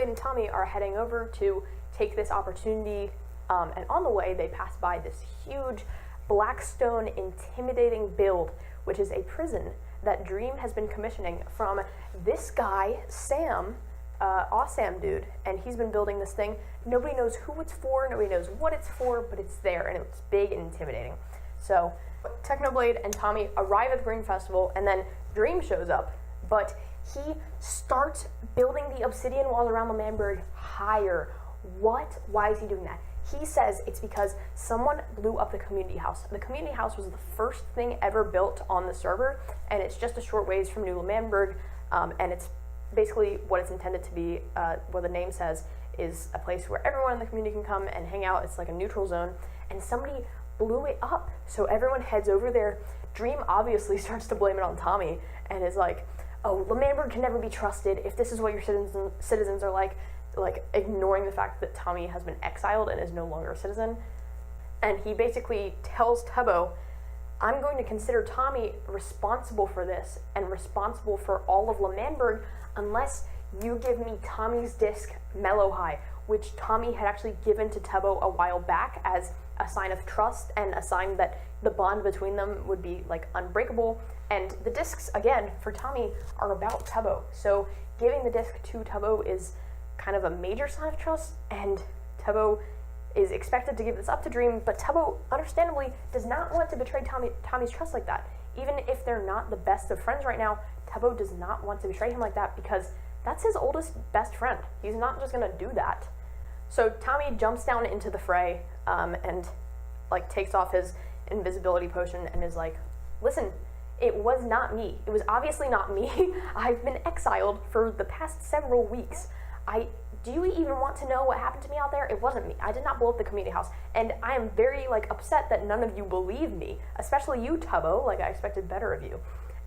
Technoblade and Tommy are heading over to take this opportunity, and on the way they pass by this huge blackstone intimidating build, which is a prison that Dream has been commissioning from this guy, Sam, awesome dude, and he's been building this thing. Nobody knows who it's for, nobody knows what it's for, but it's there, and it's big and intimidating. So, Technoblade and Tommy arrive at the Green Festival, and then Dream shows up, but he starts building the obsidian walls around the Manberg higher. What? Why is he doing that? He says it's because someone blew up the community house. The community house was the first thing ever built on the server, and it's just a short ways from New Manberg, and it's basically what it's intended to be, what the name says, is a place where everyone in the community can come and hang out. It's like a neutral zone, and somebody blew it up. So everyone heads over there. Dream obviously starts to blame it on Tommy, and is like, oh, Manberg can never be trusted if this is what your citizens are like ignoring the fact that Tommy has been exiled and is no longer a citizen. And he basically tells Tubbo, I'm going to consider Tommy responsible for this and responsible for all of Manberg unless you give me Tommy's disc Mellow High, which Tommy had actually given to Tubbo a while back as a sign of trust and a sign that the bond between them would be like unbreakable. And the discs, again, for Tommy are about Tubbo. So giving the disc to Tubbo is kind of a major sign of trust, and Tubbo is expected to give this up to Dream, but Tubbo, understandably, does not want to betray Tommy's trust like that. Even if they're not the best of friends right now, Tubbo does not want to betray him like that because that's his oldest best friend. He's not just going to do that. So Tommy jumps down into the fray and like takes off his invisibility potion and is like, listen, it was not me. It was obviously not me. I've been exiled for the past several weeks. Do you even want to know what happened to me out there? It wasn't me. I did not blow up the community house. And I am very upset that none of you believe me, especially you, Tubbo. I expected better of you.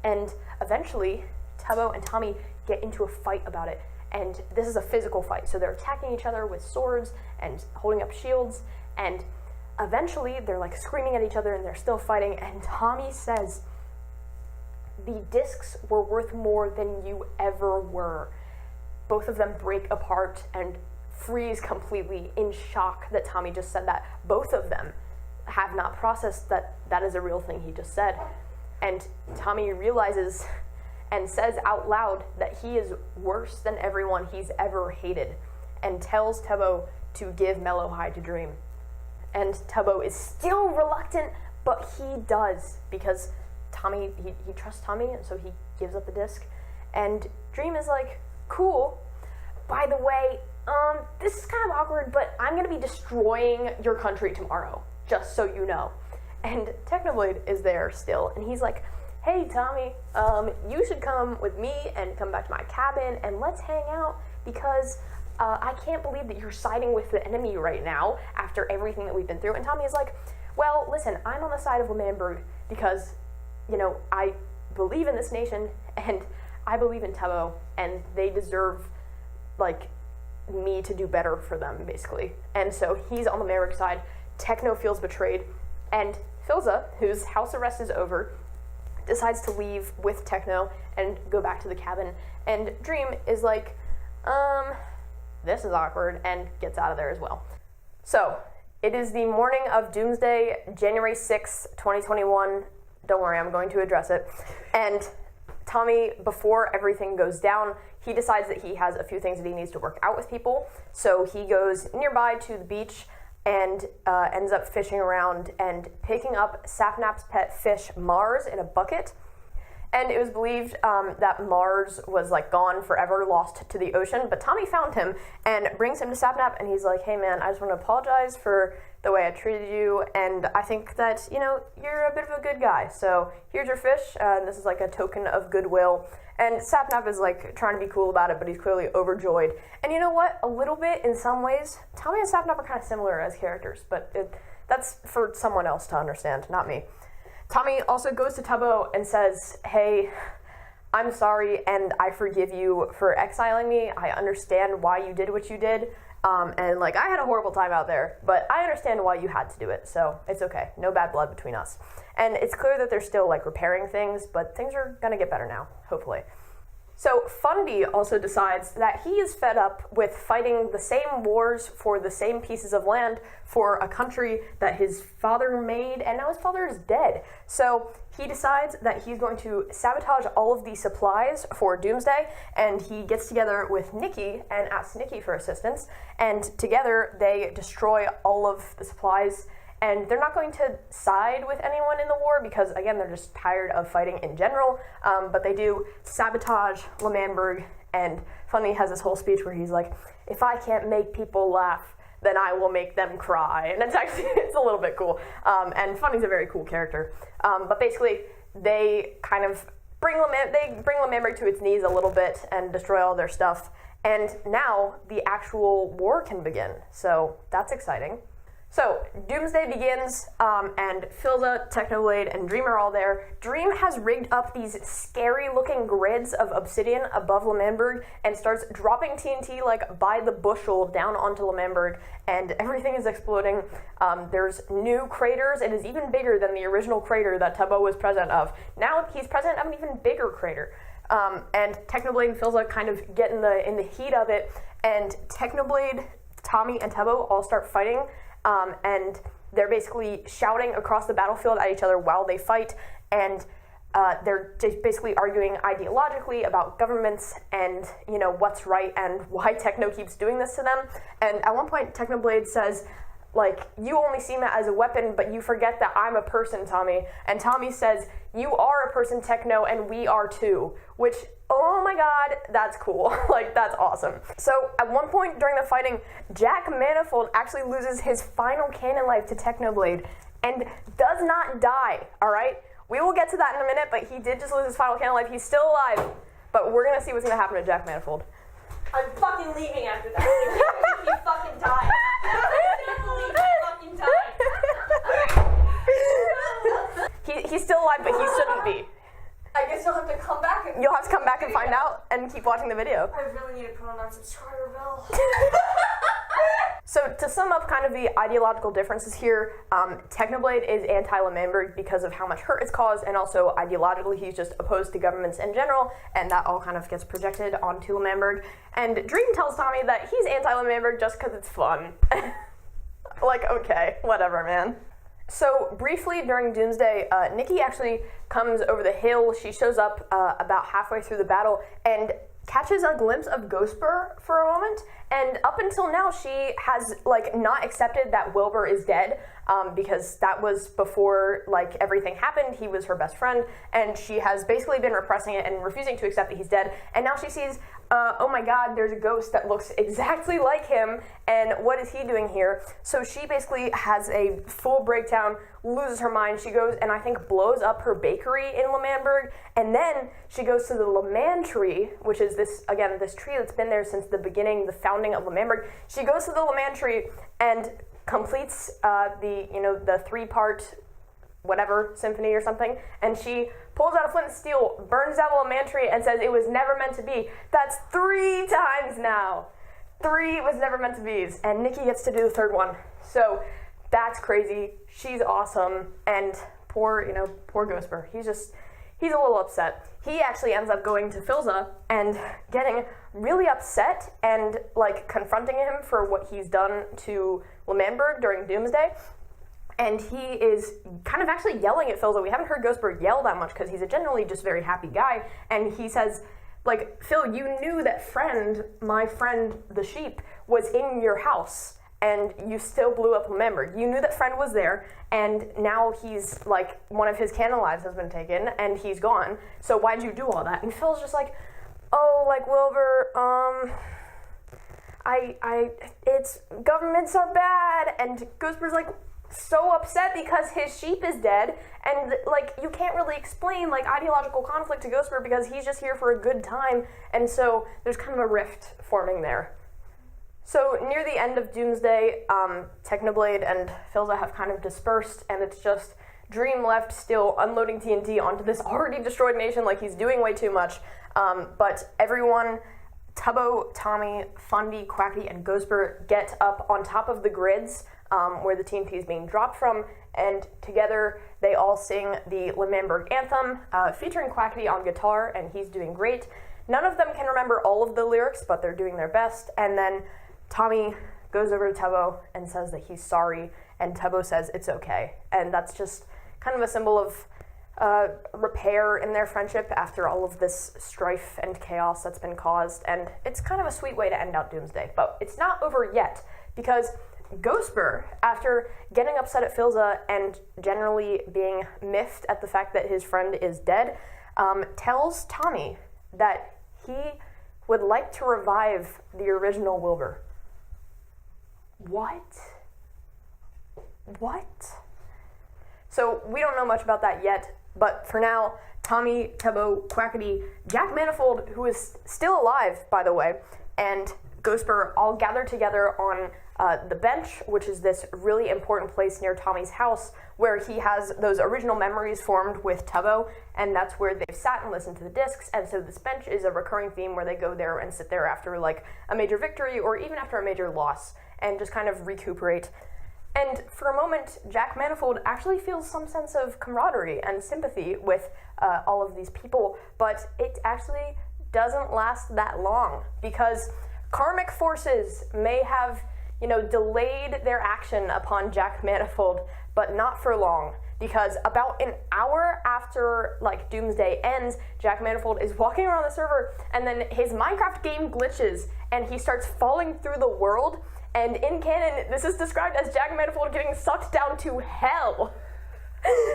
And eventually, Tubbo and Tommy get into a fight about it. And this is a physical fight. So they're attacking each other with swords and holding up shields. And eventually, they're screaming at each other and they're still fighting. And Tommy says, the discs were worth more than you ever were. Both of them break apart and freeze completely in shock that Tommy just said that. Both of them have not processed that that is a real thing he just said. And Tommy realizes and says out loud that he is worse than everyone he's ever hated, and tells Tubbo to give Mellow High to Dream. And Tubbo is still reluctant, but he does, because Tommy, he trusts Tommy, and so he gives up the disc. And Dream is like, cool, by the way, this is kind of awkward, but I'm going to be destroying your country tomorrow, just so you know. And Technoblade is there still, and he's like, hey, Tommy, you should come with me and come back to my cabin, and let's hang out, because I can't believe that you're siding with the enemy right now after everything that we've been through. And Tommy is like, well, listen, I'm on the side of Manberg because, I believe in this nation, and I believe in Tubbo, and they deserve, me to do better for them, basically. And so he's on the Manberg side. Techno feels betrayed, and Filza, whose house arrest is over, decides to leave with Techno and go back to the cabin. And Dream is like, this is awkward, and gets out of there as well. So, it is the morning of Doomsday, January 6th, 2021. Don't worry, I'm going to address it. And Tommy, before everything goes down, he decides that he has a few things that he needs to work out with people. So he goes nearby to the beach and ends up fishing around and picking up Sapnap's pet fish, Mars, in a bucket. And it was believed that Mars was gone forever, lost to the ocean. But Tommy found him and brings him to Sapnap, and he's like, hey man, I just want to apologize for the way I treated you, and I think that, you're a bit of a good guy. So here's your fish, and this is a token of goodwill. And Sapnap is trying to be cool about it, but he's clearly overjoyed. And you know what? A little bit, in some ways, Tommy and Sapnap are kind of similar as characters, but that's for someone else to understand, not me. Tommy also goes to Tubbo and says, hey, I'm sorry, and I forgive you for exiling me. I understand why you did what you did. And I had a horrible time out there, but I understand why you had to do it, so it's okay. No bad blood between us. And it's clear that they're still repairing things, but things are gonna get better now, hopefully. So Fundy also decides that he is fed up with fighting the same wars for the same pieces of land for a country that his father made, and now his father is dead. So he decides that he's going to sabotage all of the supplies for Doomsday, and he gets together with Nikki and asks Nikki for assistance, and together they destroy all of the supplies. And they're not going to side with anyone in the war because, again, they're just tired of fighting in general. But they do sabotage L'Manberg, and Funny has this whole speech where he's like, if I can't make people laugh, then I will make them cry. And it's a little bit cool. And Funny's a very cool character. But basically, they kind of bring L'Manberg to its knees a little bit and destroy all their stuff. And now the actual war can begin. So that's exciting. So, Doomsday begins, and Filza, Technoblade, and Dream are all there. Dream has rigged up these scary-looking grids of obsidian above L'Manberg and starts dropping TNT, like, by the bushel down onto L'Manberg, and everything is exploding. There's new craters. It is even bigger than the original crater that Tubbo was president of. Now he's president of an even bigger crater. And Technoblade and Filza kind of get in the heat of it, and Technoblade, Tommy, and Tubbo all start fighting. And they're basically shouting across the battlefield at each other while they fight, and they're just basically arguing ideologically about governments and, you know, what's right and why Techno keeps doing this to them. And at one point, Technoblade says, like, you only see me as a weapon, but you forget that I'm a person, Tommy. And Tommy says, you are a person, Techno, and we are too, which, oh my god, that's cool. Like, that's awesome. So, at one point during the fighting, Jack Manifold actually loses his final cannon life to Technoblade and does not die, alright? We will get to that in a minute, but he did just lose his final cannon life. He's still alive, but we're gonna see what's gonna happen to Jack Manifold. I'm fucking leaving after that. I can't believe he fucking died. I can't believe he fucking died. He's still alive, but he shouldn't be. I guess you'll have to come back and... You'll have to come back and find out and keep watching the video. I really need to put on that subscriber bell. So to sum up kind of the ideological differences here, Technoblade is anti-L'Manberg because of how much hurt it's caused, and also ideologically he's just opposed to governments in general, and that all kind of gets projected onto L'Manberg. And Dream tells Tommy that he's anti-L'Manberg just because it's fun. Like, okay, whatever, man. So briefly during Doomsday, Nikki actually comes over the hill. She shows up about halfway through the battle and catches a glimpse of Ghostbur for a moment, and up until now she has like not accepted that Wilbur is dead, because that was before like everything happened. He was her best friend, and she has basically been repressing it and refusing to accept that he's dead. And now she sees, oh my god, there's a ghost that looks exactly like him, and what is he doing here? So she basically has a full breakdown, loses her mind. She goes and I think blows up her bakery in L'Manberg, and then she goes to the L'Man tree, which is this tree that's been there since the beginning, the founding of L'Manberg. She goes to the L'Man tree and completes the 3-part whatever symphony or something, and she pulls out a flint and steel, burns down the L'Man tree, and says it was never meant to be. That's 3 times now. 3 was never meant to be, and Nikki gets to do the 3rd one. So that's crazy. She's awesome, and poor Ghostbur. He's a little upset. He actually ends up going to Filza and getting really upset and like confronting him for what he's done to L'Manberg during Doomsday. And he is kind of actually yelling at Filza. We haven't heard Ghostbur yell that much because he's a generally just very happy guy. And he says, like, Phil, you knew that my friend the sheep, was in your house, and you still blew up L'Manberg. You knew that friend was there, and now he's, like, one of his canon lives has been taken, and he's gone. So why'd you do all that? And Phil's just like, oh, like, Wilbur, it's, governments are bad. And Ghostbur's like, so upset because his sheep is dead, and like you can't really explain like ideological conflict to Ghostbur because he's just here for a good time, and so there's kind of a rift forming there. So near the end of Doomsday, Technoblade and Filza have kind of dispersed, and it's just Dream left still unloading TNT onto this already destroyed nation like he's doing way too much, but everyone, Tubbo, Tommy, Fundy, Quackity, and Ghostbur get up on top of the grids where the TNT is being dropped from, and together they all sing the L'Manberg anthem, featuring Quackity on guitar, and he's doing great. None of them can remember all of the lyrics, but they're doing their best. And then Tommy goes over to Tubbo and says that he's sorry, and Tubbo says it's okay. And that's just kind of a symbol of repair in their friendship after all of this strife and chaos that's been caused. And it's kind of a sweet way to end out Doomsday. But it's not over yet, because Ghostbur, after getting upset at Filza and generally being miffed at the fact that his friend is dead, tells Tommy that he would like to revive the original Wilbur. What? So we don't know much about that yet, but for now, Tommy, Tubbo, Quackity, Jack Manifold, who is still alive, by the way, and Ghostbur all gather together on the bench, which is this really important place near Tommy's house where he has those original memories formed with Tubbo, and that's where they've sat and listened to the discs. And so this bench is a recurring theme where they go there and sit there after like a major victory or even after a major loss and just kind of recuperate. And for a moment, Jack Manifold actually feels some sense of camaraderie and sympathy with all of these people, but it actually doesn't last that long, because karmic forces may have, delayed their action upon Jack Manifold, but not for long, because about an hour after, Doomsday ends, Jack Manifold is walking around the server, and then his Minecraft game glitches, and he starts falling through the world, and in canon, this is described as Jack Manifold getting sucked down to hell.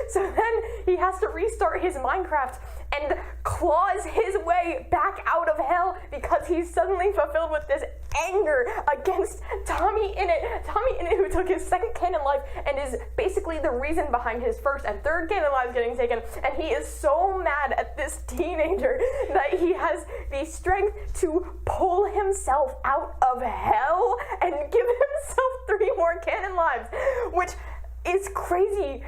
So then he has to restart his Minecraft and claws his way back out of hell because he's suddenly fulfilled with this anger against Tommy Innit. Tommy Innit, who took his second canon life and is basically the reason behind his first and third canon lives getting taken. And he is so mad at this teenager that he has the strength to pull himself out of hell and give himself 3 more canon lives, which is crazy.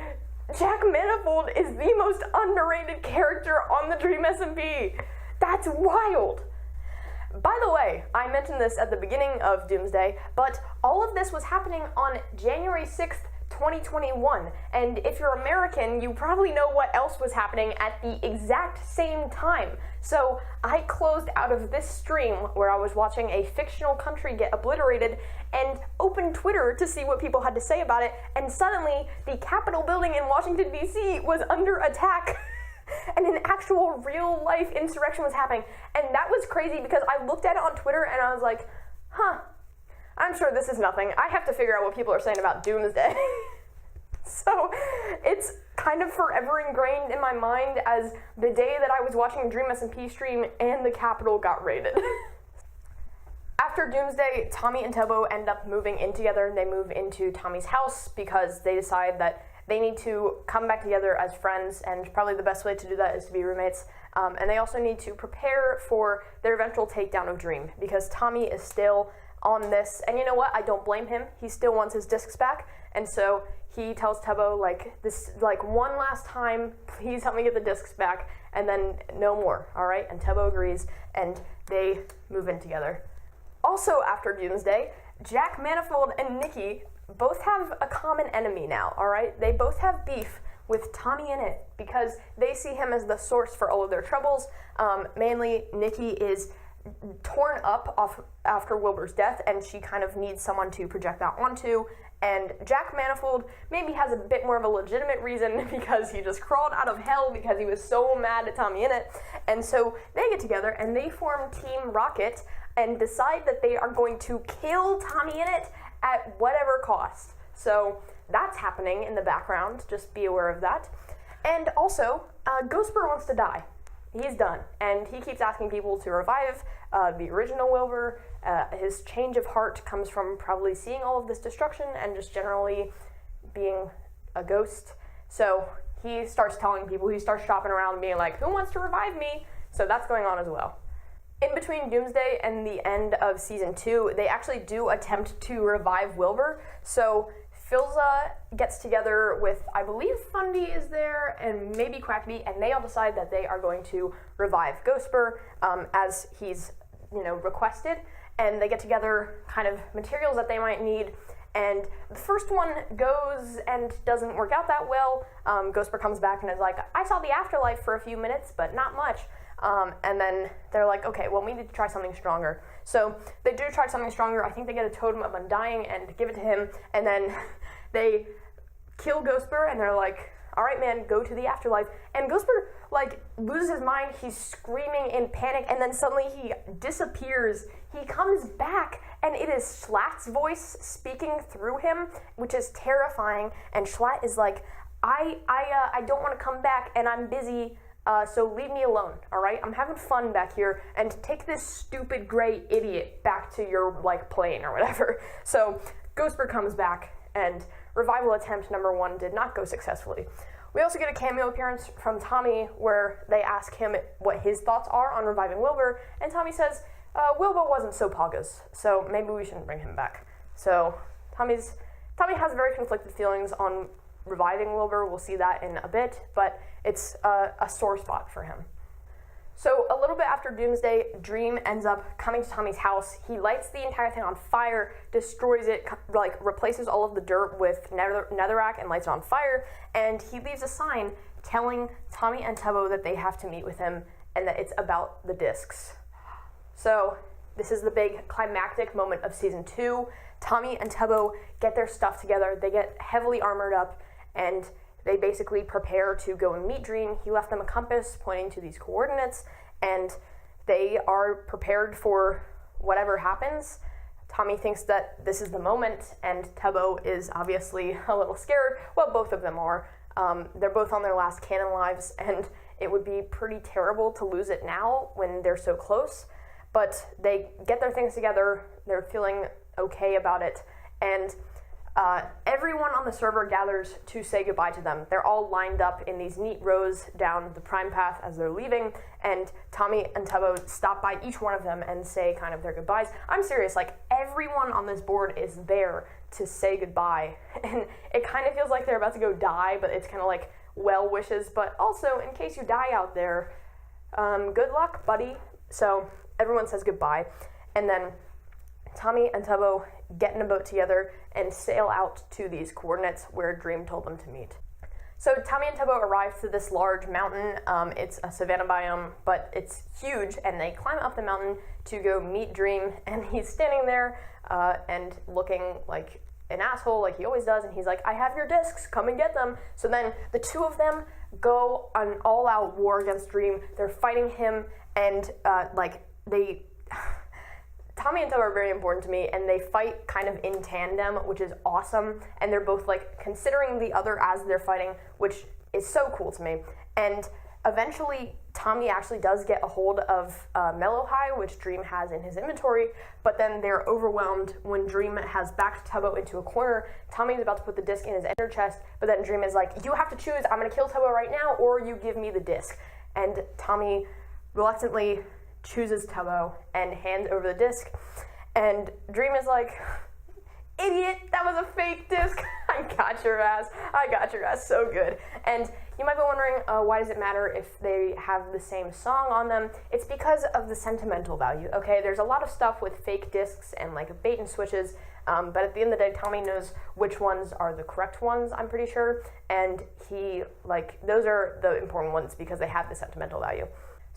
Jack Manifold is the most underrated character on the Dream SMP. That's wild. By the way, I mentioned this at the beginning of Doomsday, but all of this was happening on January 6th, 2021, and if you're American, you probably know what else was happening at the exact same time. So I closed out of this stream where I was watching a fictional country get obliterated and opened Twitter to see what people had to say about it, and suddenly the Capitol building in Washington, D.C. was under attack. And an actual real-life insurrection was happening. And that was crazy because I looked at it on Twitter and I was like, I'm sure this is nothing. I have to figure out what people are saying about Doomsday. So it's kind of forever ingrained in my mind as the day that I was watching a Dream SMP stream and the Capitol got raided. After Doomsday, Tommy and Tubbo end up moving in together. They move into Tommy's house because they decide that they need to come back together as friends, and probably the best way to do that is to be roommates. And they also need to prepare for their eventual takedown of Dream, because Tommy is still on this, and you know what? I don't blame him. He still wants his discs back, and so he tells Tubbo, one last time, please help me get the discs back, and then no more, all right? And Tubbo agrees, and they move in together. Also after Doomsday, Jack Manifold and Nikki both have a common enemy now, all right? They both have beef with Tommy Innit because they see him as the source for all of their troubles. Mainly, Nikki is torn up after Wilbur's death, and she kind of needs someone to project that onto. And Jack Manifold maybe has a bit more of a legitimate reason because he just crawled out of hell because he was so mad at Tommy Innit. And so they get together and they form Team Rocket and decide that they are going to kill Tommy Innit at whatever cost. So that's happening in the background, just be aware of that. And also, Ghostbur wants to die. He's done, and he keeps asking people to revive the original Wilbur. His change of heart comes from probably seeing all of this destruction and just generally being a ghost. So he starts telling people, he starts shopping around being like, who wants to revive me? So that's going on as well. In between Doomsday and the end of Season 2, they actually do attempt to revive Wilbur. So Filza gets together with, I believe Fundy is there, and maybe Quackity, and they all decide that they are going to revive Ghostbur as he's, requested. And they get together kind of materials that they might need. And the first one goes and doesn't work out that well. Ghostbur comes back and is like, I saw the afterlife for a few minutes, but not much. And then they're like, okay, well, we need to try something stronger. So they do try something stronger. I think they get a totem of undying and give it to him, and then they kill Ghostbur, and they're like, all right, man, go to the afterlife. And Ghostbur, like, loses his mind. He's screaming in panic, and then suddenly he disappears. He comes back, and it is Schlatt's voice speaking through him, which is terrifying. And Schlatt is like, I don't want to come back, and I'm busy, so leave me alone, all right? I'm having fun back here, and take this stupid gray idiot back to your, like, plane or whatever. So Ghostbur comes back, and revival attempt number 1 did not go successfully. We also get a cameo appearance from Tommy where they ask him what his thoughts are on reviving Wilbur, and Tommy says, Wilbur wasn't so poggers, so maybe we shouldn't bring him back. So Tommy has very conflicted feelings on reviving Wilbur. We'll see that in a bit, but it's a sore spot for him. So a little bit after Doomsday, Dream ends up coming to Tommy's house. He lights the entire thing on fire, destroys it, like replaces all of the dirt with netherrack and lights it on fire, and he leaves a sign telling Tommy and Tubbo that they have to meet with him and that it's about the discs. So this is the big climactic moment of season 2. Tommy and Tubbo get their stuff together. They get heavily armored up, and they basically prepare to go and meet Dream. He left them a compass pointing to these coordinates, and they are prepared for whatever happens. Tommy thinks that this is the moment, and Tubbo is obviously a little scared. Well, both of them are. They're both on their last canon lives, and it would be pretty terrible to lose it now when they're so close. But they get their things together, they're feeling okay about it, and everyone on the server gathers to say goodbye to them. They're all lined up in these neat rows down the prime path as they're leaving, and Tommy and Tubbo stop by each one of them and say kind of their goodbyes. I'm serious, like, everyone on this board is there to say goodbye, and it kind of feels like they're about to go die, but it's kind of like well wishes, but also in case you die out there, good luck, buddy. So everyone says goodbye, and then Tommy and Tubbo get in a boat together and sail out to these coordinates where Dream told them to meet. So Tommy and Tubbo arrive to this large mountain. It's a savanna biome, but it's huge, and they climb up the mountain to go meet Dream, and he's standing there and looking like an asshole like he always does, and he's like, I have your discs, come and get them. So then the two of them go on an all-out war against Dream. They're fighting him, and Tommy and Tubbo are very important to me, and they fight kind of in tandem, which is awesome, and they're both, like, considering the other as they're fighting, which is so cool to me. And eventually, Tommy actually does get a hold of Mellow High, which Dream has in his inventory, but then they're overwhelmed when Dream has backed Tubbo into a corner. Tommy's about to put the disc in his ender chest, but then Dream is like, you have to choose, I'm going to kill Tubbo right now, or you give me the disc. And Tommy reluctantly chooses Tubbo and hands over the disc, and Dream is like, idiot, that was a fake disc. I got your ass so good. And you might be wondering, why does it matter if they have the same song on them? It's because of the sentimental value, okay? There's a lot of stuff with fake discs and like bait and switches, but at the end of the day, Tommy knows which ones are the correct ones, I'm pretty sure, and those are the important ones because they have the sentimental value.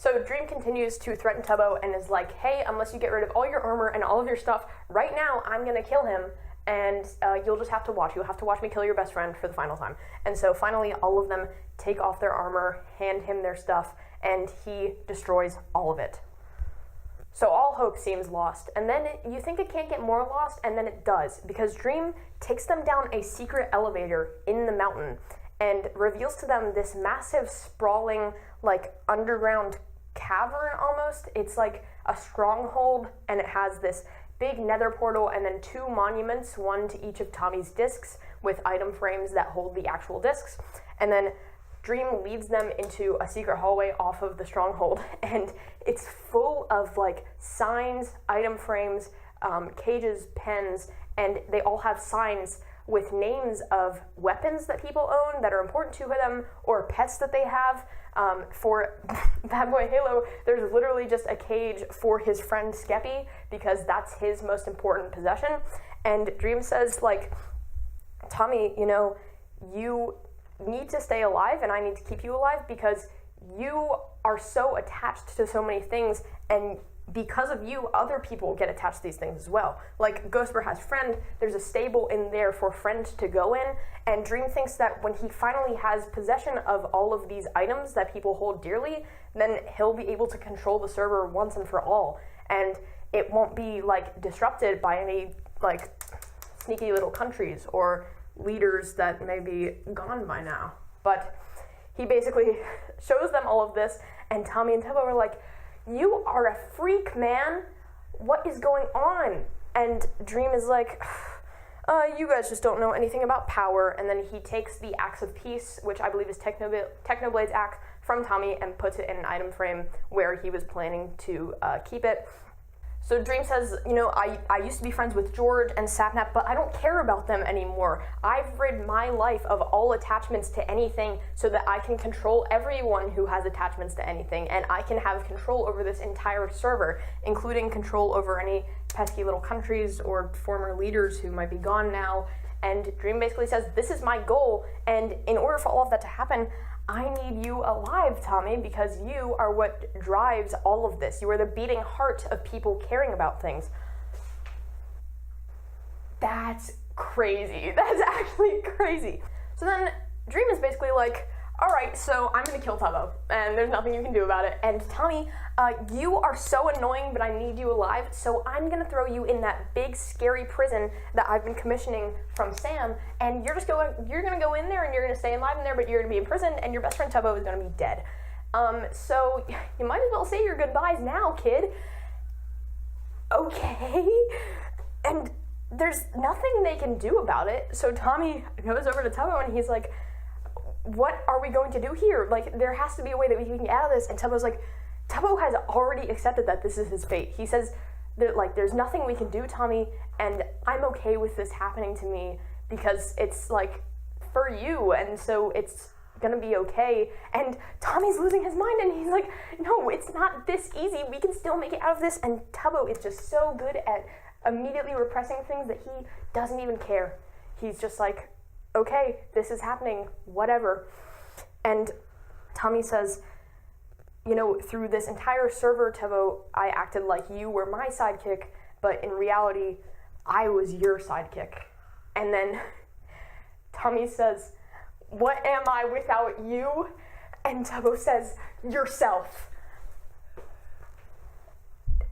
So Dream continues to threaten Tubbo and is like, hey, unless you get rid of all your armor and all of your stuff, right now I'm going to kill him, and you'll just have to watch. You'll have to watch me kill your best friend for the final time. And so finally all of them take off their armor, hand him their stuff, and he destroys all of it. So all hope seems lost, and then you think it can't get more lost, and then it does, because Dream takes them down a secret elevator in the mountain and reveals to them this massive, sprawling, like, underground cavern almost. It's like a stronghold, and it has this big nether portal and then 2 monuments, one to each of Tommy's discs with item frames that hold the actual discs. And then Dream leads them into a secret hallway off of the stronghold, and it's full of like signs, item frames, cages, pens, and they all have signs with names of weapons that people own that are important to them, or pets that they have. For Bad Boy Halo, there's literally just a cage for his friend Skeppy, because that's his most important possession. And Dream says, like, Tommy, you know, you need to stay alive, and I need to keep you alive, because you are so attached to so many things, and because of you, other people get attached to these things as well. Like, Ghostbur has Friend, there's a stable in there for Friend to go in, and Dream thinks that when he finally has possession of all of these items that people hold dearly, then he'll be able to control the server once and for all, and it won't be, like, disrupted by any, like, sneaky little countries or leaders that may be gone by now. But he basically shows them all of this, and Tommy and Tubbo are like, you are a freak, man. What is going on? And Dream is like, you guys just don't know anything about power. And then he takes the Axe of Peace, which I believe is Technoblade's axe, from Tommy and puts it in an item frame where he was planning to keep it. So Dream says, you know, I used to be friends with George and Sapnap, but I don't care about them anymore. I've rid my life of all attachments to anything so that I can control everyone who has attachments to anything, and I can have control over this entire server, including control over any pesky little countries or former leaders who might be gone now. And Dream basically says, this is my goal, and in order for all of that to happen, I need you alive, Tommy, because you are what drives all of this. You are the beating heart of people caring about things. That's crazy. That's actually crazy. So then Dream is basically like, all right, so I'm gonna kill Tubbo, and there's nothing you can do about it. And Tommy, you are so annoying, but I need you alive, so I'm gonna throw you in that big, scary prison that I've been commissioning from Sam, and you're gonna go in there, and you're gonna stay alive in there, but you're gonna be in prison, and your best friend Tubbo is gonna be dead. So you might as well say your goodbyes now, kid. Okay. And there's nothing they can do about it, so Tommy goes over to Tubbo, and he's like, what are we going to do here? Like, there has to be a way that we can get out of this. And Tubbo's like, Tubbo has already accepted that this is his fate. He says that, like, there's nothing we can do, Tommy, and I'm okay with this happening to me because it's, like, for you, and so it's gonna be okay. And Tommy's losing his mind, and he's like, no, it's not this easy. We can still make it out of this. And Tubbo is just so good at immediately repressing things that he doesn't even care. He's just like, okay, this is happening, whatever. And Tommy says, you know, through this entire server, Tubbo, I acted like you were my sidekick, but in reality, I was your sidekick. And then Tommy says, what am I without you? And Tubbo says, yourself.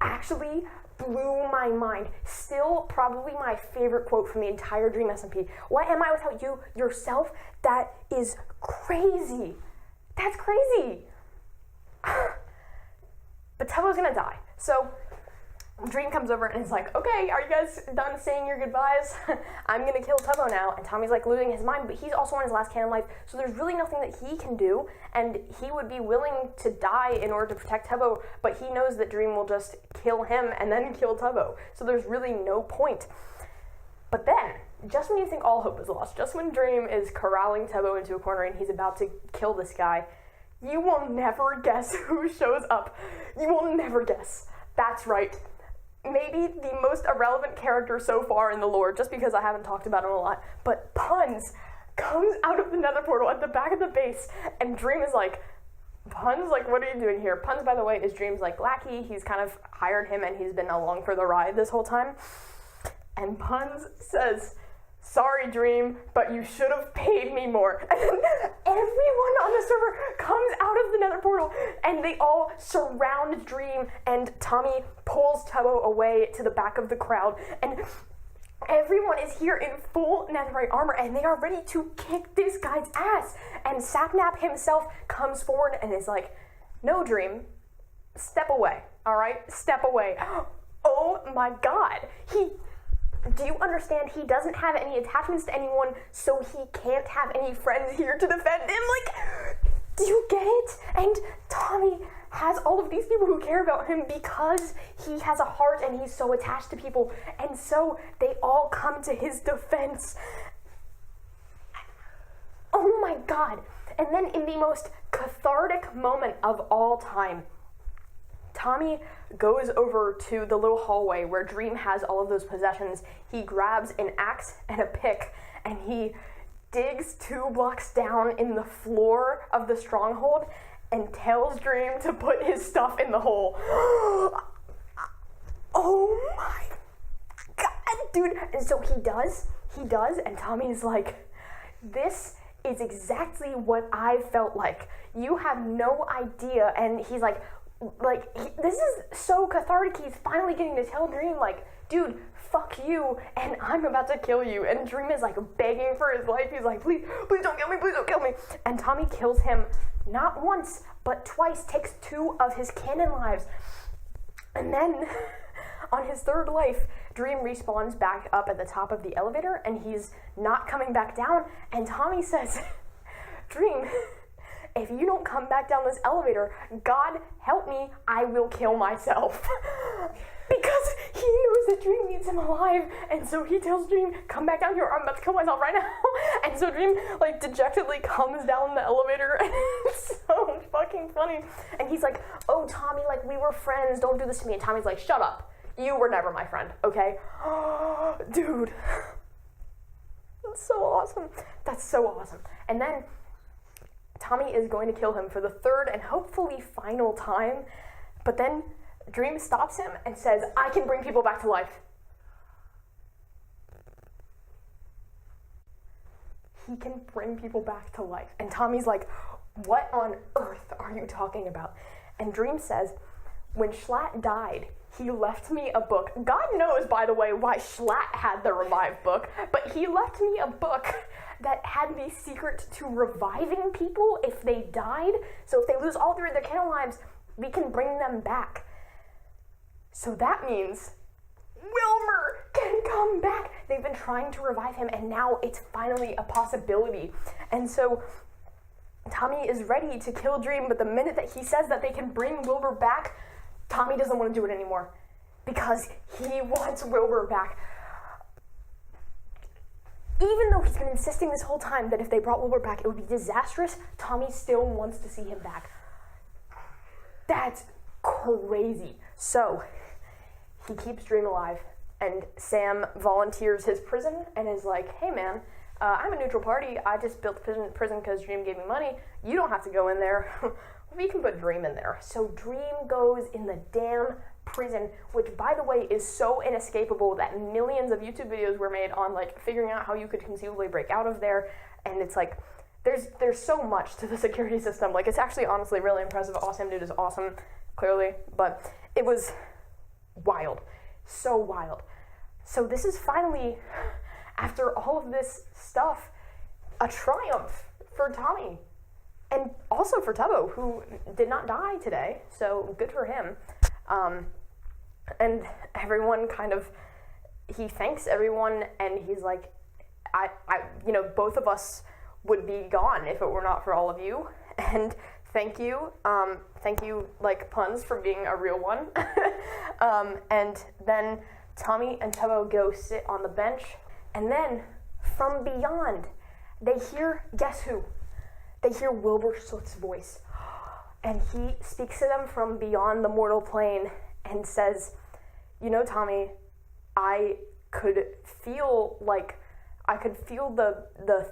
Actually blew my mind. Still probably my favorite quote from the entire Dream SMP. What am I without you? Yourself? That is crazy. That's crazy. But Tubbo's gonna die. So Dream comes over and is like, okay, are you guys done saying your goodbyes? I'm gonna kill Tubbo now. And Tommy's like losing his mind, but he's also on his last can in life, so there's really nothing that he can do, and he would be willing to die in order to protect Tubbo, but he knows that Dream will just kill him and then kill Tubbo, so there's really no point. But then, just when you think all hope is lost, just when Dream is corralling Tubbo into a corner and he's about to kill this guy, you will never guess who shows up. You will never guess. That's right. Maybe the most irrelevant character so far in the lore, just because I haven't talked about him a lot, but Puns comes out of the nether portal at the back of the base, and Dream is like, Puns, like, what are you doing here? Puns, by the way, is Dream's, like, lackey. He's kind of hired him, and he's been along for the ride this whole time. And Puns says, sorry, Dream, but you should have paid me more. And then everyone on the server comes out of the nether portal, and they all surround Dream, and Tommy pulls Tubbo away to the back of the crowd, and everyone is here in full netherite armor, and they are ready to kick this guy's ass. And Sapnap himself comes forward and is like, no, Dream, step away, all right? Step away. Oh my God. Do you understand? He doesn't have any attachments to anyone, so he can't have any friends here to defend him. Like, do you get it? And Tommy has all of these people who care about him because he has a heart and he's so attached to people. And so they all come to his defense. Oh my God. And then in the most cathartic moment of all time, Tommy goes over to the little hallway where Dream has all of those possessions. He grabs an axe and a pick, and he digs 2 blocks down in the floor of the stronghold, and tells Dream to put his stuff in the hole. Oh my God, dude. And so he does, and Tommy's like, this is exactly what I felt like. You have no idea. And he's like, this is so cathartic. He's finally getting to tell Dream, like, dude, fuck you, and I'm about to kill you. And Dream is like begging for his life. He's like, please don't kill me, please don't kill me. And Tommy kills him not once, but twice, takes 2 of his canon lives. And then on his 3rd life, Dream respawns back up at the top of the elevator, and he's not coming back down. And Tommy says, Dream, if you don't come back down this elevator, God help me, I will kill myself. Because he knows that Dream needs him alive, and so he tells Dream, come back down here, I'm about to kill myself right now. And so Dream, like, dejectedly comes down the elevator, and it's so fucking funny. And he's like, oh, Tommy, like, we were friends, don't do this to me. And Tommy's like, shut up, you were never my friend, okay? Dude, that's so awesome. That's so awesome. And then Tommy is going to kill him for the 3rd and hopefully final time, but then Dream stops him and says, I can bring people back to life. He can bring people back to life. And Tommy's like, what on earth are you talking about? And Dream says, when Schlatt died, he left me a book. God knows, by the way, why Schlatt had the revived book, but he left me a book that had the secret to reviving people if they died. So if they lose all 3 of their canon lives, we can bring them back. So that means Wilbur can come back. They've been trying to revive him, and now it's finally a possibility. And so Tommy is ready to kill Dream, but the minute that he says that they can bring Wilbur back, Tommy doesn't want to do it anymore because he wants Wilbur back. Even though he's been insisting this whole time that if they brought Wilbur back, it would be disastrous, Tommy still wants to see him back. That's crazy. So he keeps Dream alive, and Sam volunteers his prison and is like, hey man, I'm a neutral party. I just built the prison because Dream gave me money. You don't have to go in there. We can put Dream in there. So Dream goes in the damn prison, which, by the way, is so inescapable that millions of YouTube videos were made on, like, figuring out how you could conceivably break out of there. And it's like, there's so much to the security system. Like, it's actually honestly really impressive. Awesome Dude is awesome, clearly, but it was wild. So wild. So this is finally, after all of this stuff, a triumph for Tommy. And also for Tubbo, who did not die today, so good for him. And everyone kind of, he thanks everyone, and he's like, I both of us would be gone if it were not for all of you. And thank you, like, puns for being a real one. And then Tommy and Tubbo go sit on the bench, and then from beyond, they hear, guess who? They hear Wilbur Soot's voice, and he speaks to them from beyond the mortal plane and says, you know, Tommy, I could feel the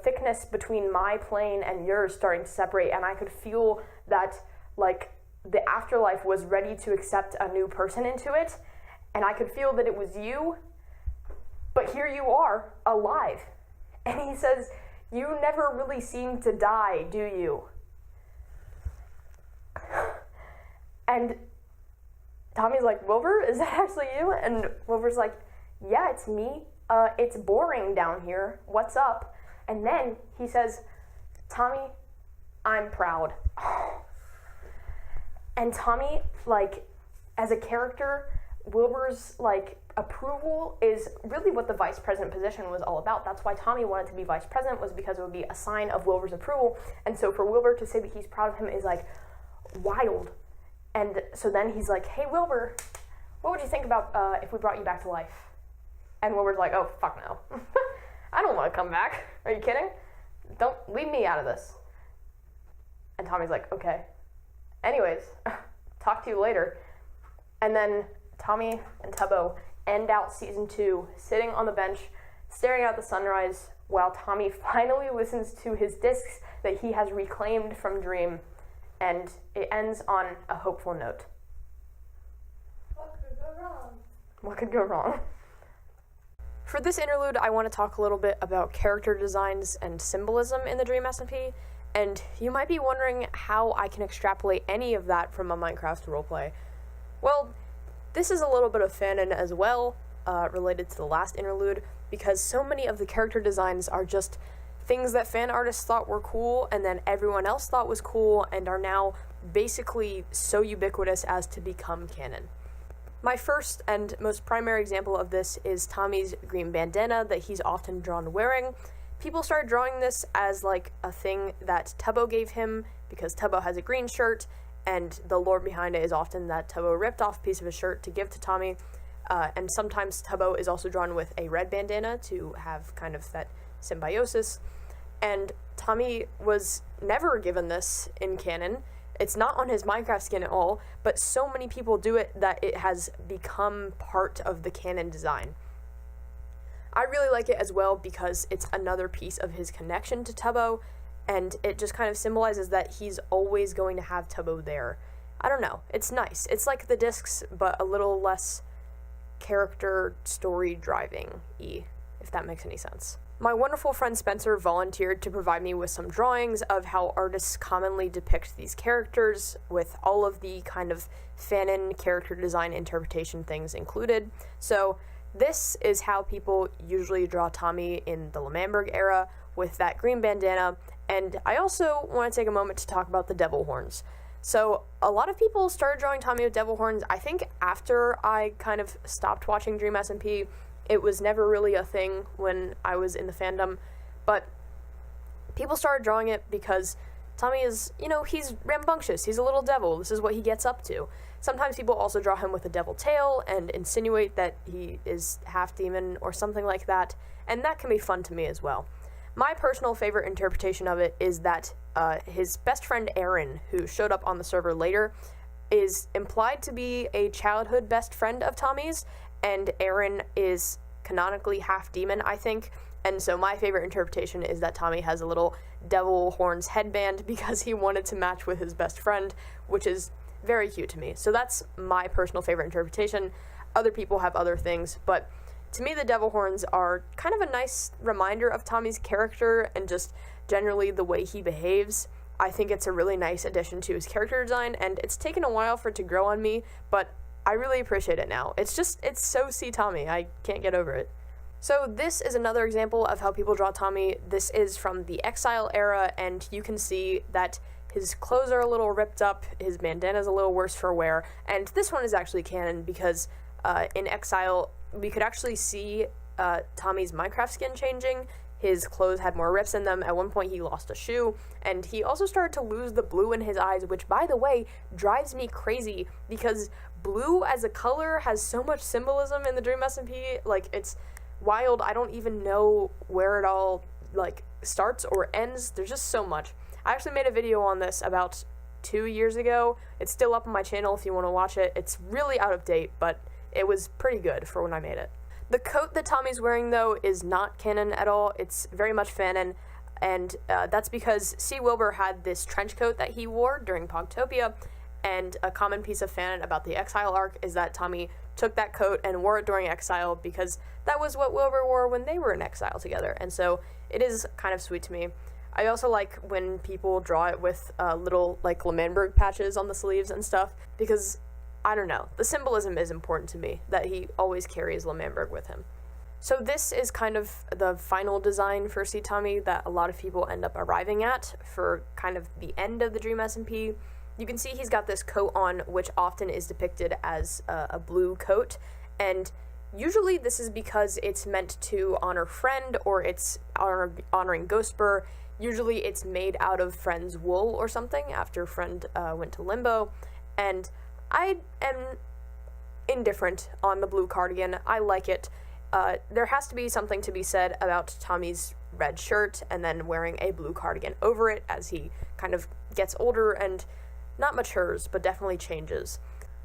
thickness between my plane and yours starting to separate, and I could feel that, like, the afterlife was ready to accept a new person into it, and I could feel that it was you, but here you are, alive. And he says, you never really seem to die, do you? And Tommy's like, Wilbur, is that actually you? And Wilbur's like, yeah, it's me. It's boring down here. What's up? And then he says, Tommy, I'm proud. And Tommy, like, as a character, Wilbur's, like, approval is really what the vice president position was all about. That's why Tommy wanted to be vice president, was because it would be a sign of Wilbur's approval. And so for Wilbur to say that he's proud of him is, like, wild. And so then he's like, hey, Wilbur, what would you think about if we brought you back to life? And Wilbur's like, oh, fuck no. I don't want to come back. Are you kidding? Don't leave me out of this. And Tommy's like, okay. Anyways, talk to you later. And then Tommy and Tubbo end out season 2 sitting on the bench, staring out the sunrise, while Tommy finally listens to his discs that he has reclaimed from Dream and it ends on a hopeful note. What could go wrong? What could go wrong? For this interlude, I want to talk a little bit about character designs and symbolism in the Dream SMP, and you might be wondering how I can extrapolate any of that from a Minecraft roleplay. Well, this is a little bit of fanon as well, related to the last interlude, because so many of the character designs are just things that fan artists thought were cool, and then everyone else thought was cool, and are now basically so ubiquitous as to become canon. My first and most primary example of this is Tommy's green bandana that he's often drawn wearing. People started drawing this as like a thing that Tubbo gave him because Tubbo has a green shirt, and the lore behind it is often that Tubbo ripped off a piece of his shirt to give to Tommy, and sometimes Tubbo is also drawn with a red bandana to have kind of that symbiosis, and Tommy was never given this in canon. It's not on his Minecraft skin at all, but so many people do it that it has become part of the canon design. I really like it as well because it's another piece of his connection to Tubbo, and it just kind of symbolizes that he's always going to have Tubbo there. I don't know, it's nice. It's like the discs, but a little less character story driving-y, if that makes any sense. My wonderful friend Spencer volunteered to provide me with some drawings of how artists commonly depict these characters, with all of the kind of fanon character design interpretation things included. So this is how people usually draw Tommy in the L'Manberg era, with that green bandana, and I also want to take a moment to talk about the devil horns. So a lot of people started drawing Tommy with devil horns, I think after I kind of stopped watching Dream SMP. It was never really a thing when I was in the fandom, but people started drawing it because Tommy is, he's rambunctious, he's a little devil, this is what he gets up to. Sometimes people also draw him with a devil tail and insinuate that he is half demon or something like that, and that can be fun to me as well. My personal favorite interpretation of it is that his best friend Aaron, who showed up on the server later, is implied to be a childhood best friend of Tommy's, and Aaron is canonically half demon, I think, and so my favorite interpretation is that Tommy has a little devil horns headband because he wanted to match with his best friend, which is very cute to me. So that's my personal favorite interpretation. Other people have other things, but to me the devil horns are kind of a nice reminder of Tommy's character and just generally the way he behaves. I think it's a really nice addition to his character design, and it's taken a while for it to grow on me, but I really appreciate it now. It's so see Tommy. I can't get over it. So this is another example of how people draw Tommy. This is from the Exile era, and you can see that his clothes are a little ripped up, his bandana's a little worse for wear, and this one is actually canon because in Exile we could actually see Tommy's Minecraft skin changing. His clothes had more rips in them. At one point he lost a shoe, and he also started to lose the blue in his eyes, which, by the way, drives me crazy because blue as a color has so much symbolism in the Dream SMP. Like, it's wild. I don't even know where it all, starts or ends. There's just so much. I actually made a video on this about 2 years ago. It's still up on my channel if you want to watch it. It's really out of date, but it was pretty good for when I made it. The coat that Tommy's wearing, though, is not canon at all. It's very much fanon, and that's because C. Wilbur had this trench coat that he wore during Pogtopia, and a common piece of fanon about the Exile arc is that Tommy took that coat and wore it during Exile because that was what Wilbur wore when they were in Exile together, and so it is kind of sweet to me. I also like when people draw it with little, L'Manberg patches on the sleeves and stuff, because I don't know, the symbolism is important to me, that he always carries L'Manberg with him. So this is kind of the final design for C. Tommy that a lot of people end up arriving at for kind of the end of the Dream SMP. You can see he's got this coat on, which often is depicted as a blue coat, and usually this is because it's meant to honor Friend, or it's honoring Ghostbur. Usually it's made out of Friend's wool or something after Friend went to Limbo, and I am indifferent on the blue cardigan. I like it. There has to be something to be said about Tommy's red shirt and then wearing a blue cardigan over it as he kind of gets older and not matures, but definitely changes.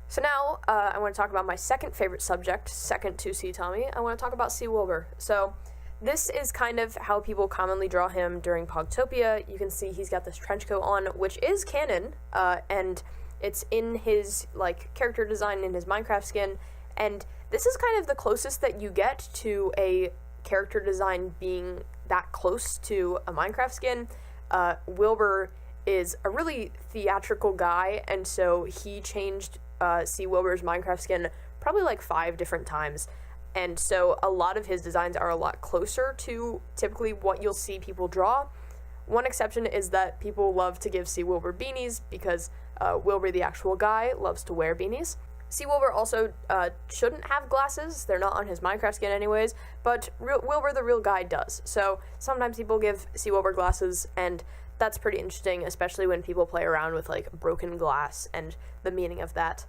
So now, I want to talk about my second favorite subject, second to C. Tommy. I want to talk about C. Wilbur. So This is kind of how people commonly draw him during Pogtopia. You can see he's got this trench coat on, which is canon, and it's in his, like, character design in his Minecraft skin, and this is kind of the closest that you get to a character design being that close to a Minecraft skin. Wilbur is a really theatrical guy, and so he changed C. Wilbur's Minecraft skin probably like 5 different times. And so a lot of his designs are a lot closer to typically what you'll see people draw. One exception is that people love to give C. Wilbur beanies because Wilbur, the actual guy, loves to wear beanies. C. Wilbur also shouldn't have glasses. They're not on his Minecraft skin anyways, but Wilbur, the real guy, does. So sometimes people give C. Wilbur glasses, and that's pretty interesting, especially when people play around with, like, broken glass and the meaning of that.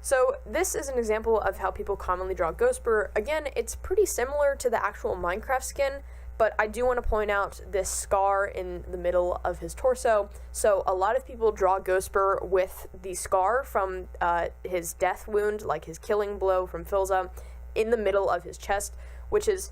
So this is an example of how people commonly draw Ghostbur. Again, it's pretty similar to the actual Minecraft skin, but I do want to point out this scar in the middle of his torso. So a lot of people draw Ghostbur with the scar from his death wound, like his killing blow from Filza, in the middle of his chest, which is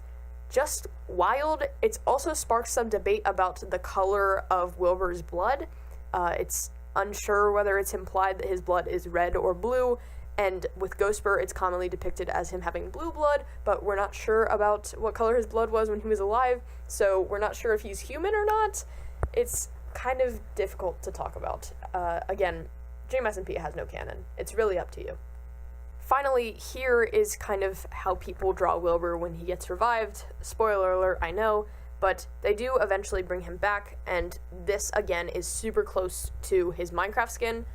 just wild. It's also sparked some debate about the color of Wilbur's blood. It's unsure whether it's implied that his blood is red or blue, and with Ghostbur, it's commonly depicted as him having blue blood, but we're not sure about what color his blood was when he was alive, so we're not sure if he's human or not. It's kind of difficult to talk about. Again, Dream SMP has no canon. It's really up to you. Finally, here is kind of how people draw Wilbur when he gets revived. Spoiler alert, I know, but they do eventually bring him back, and this, again, is super close to his Minecraft skin.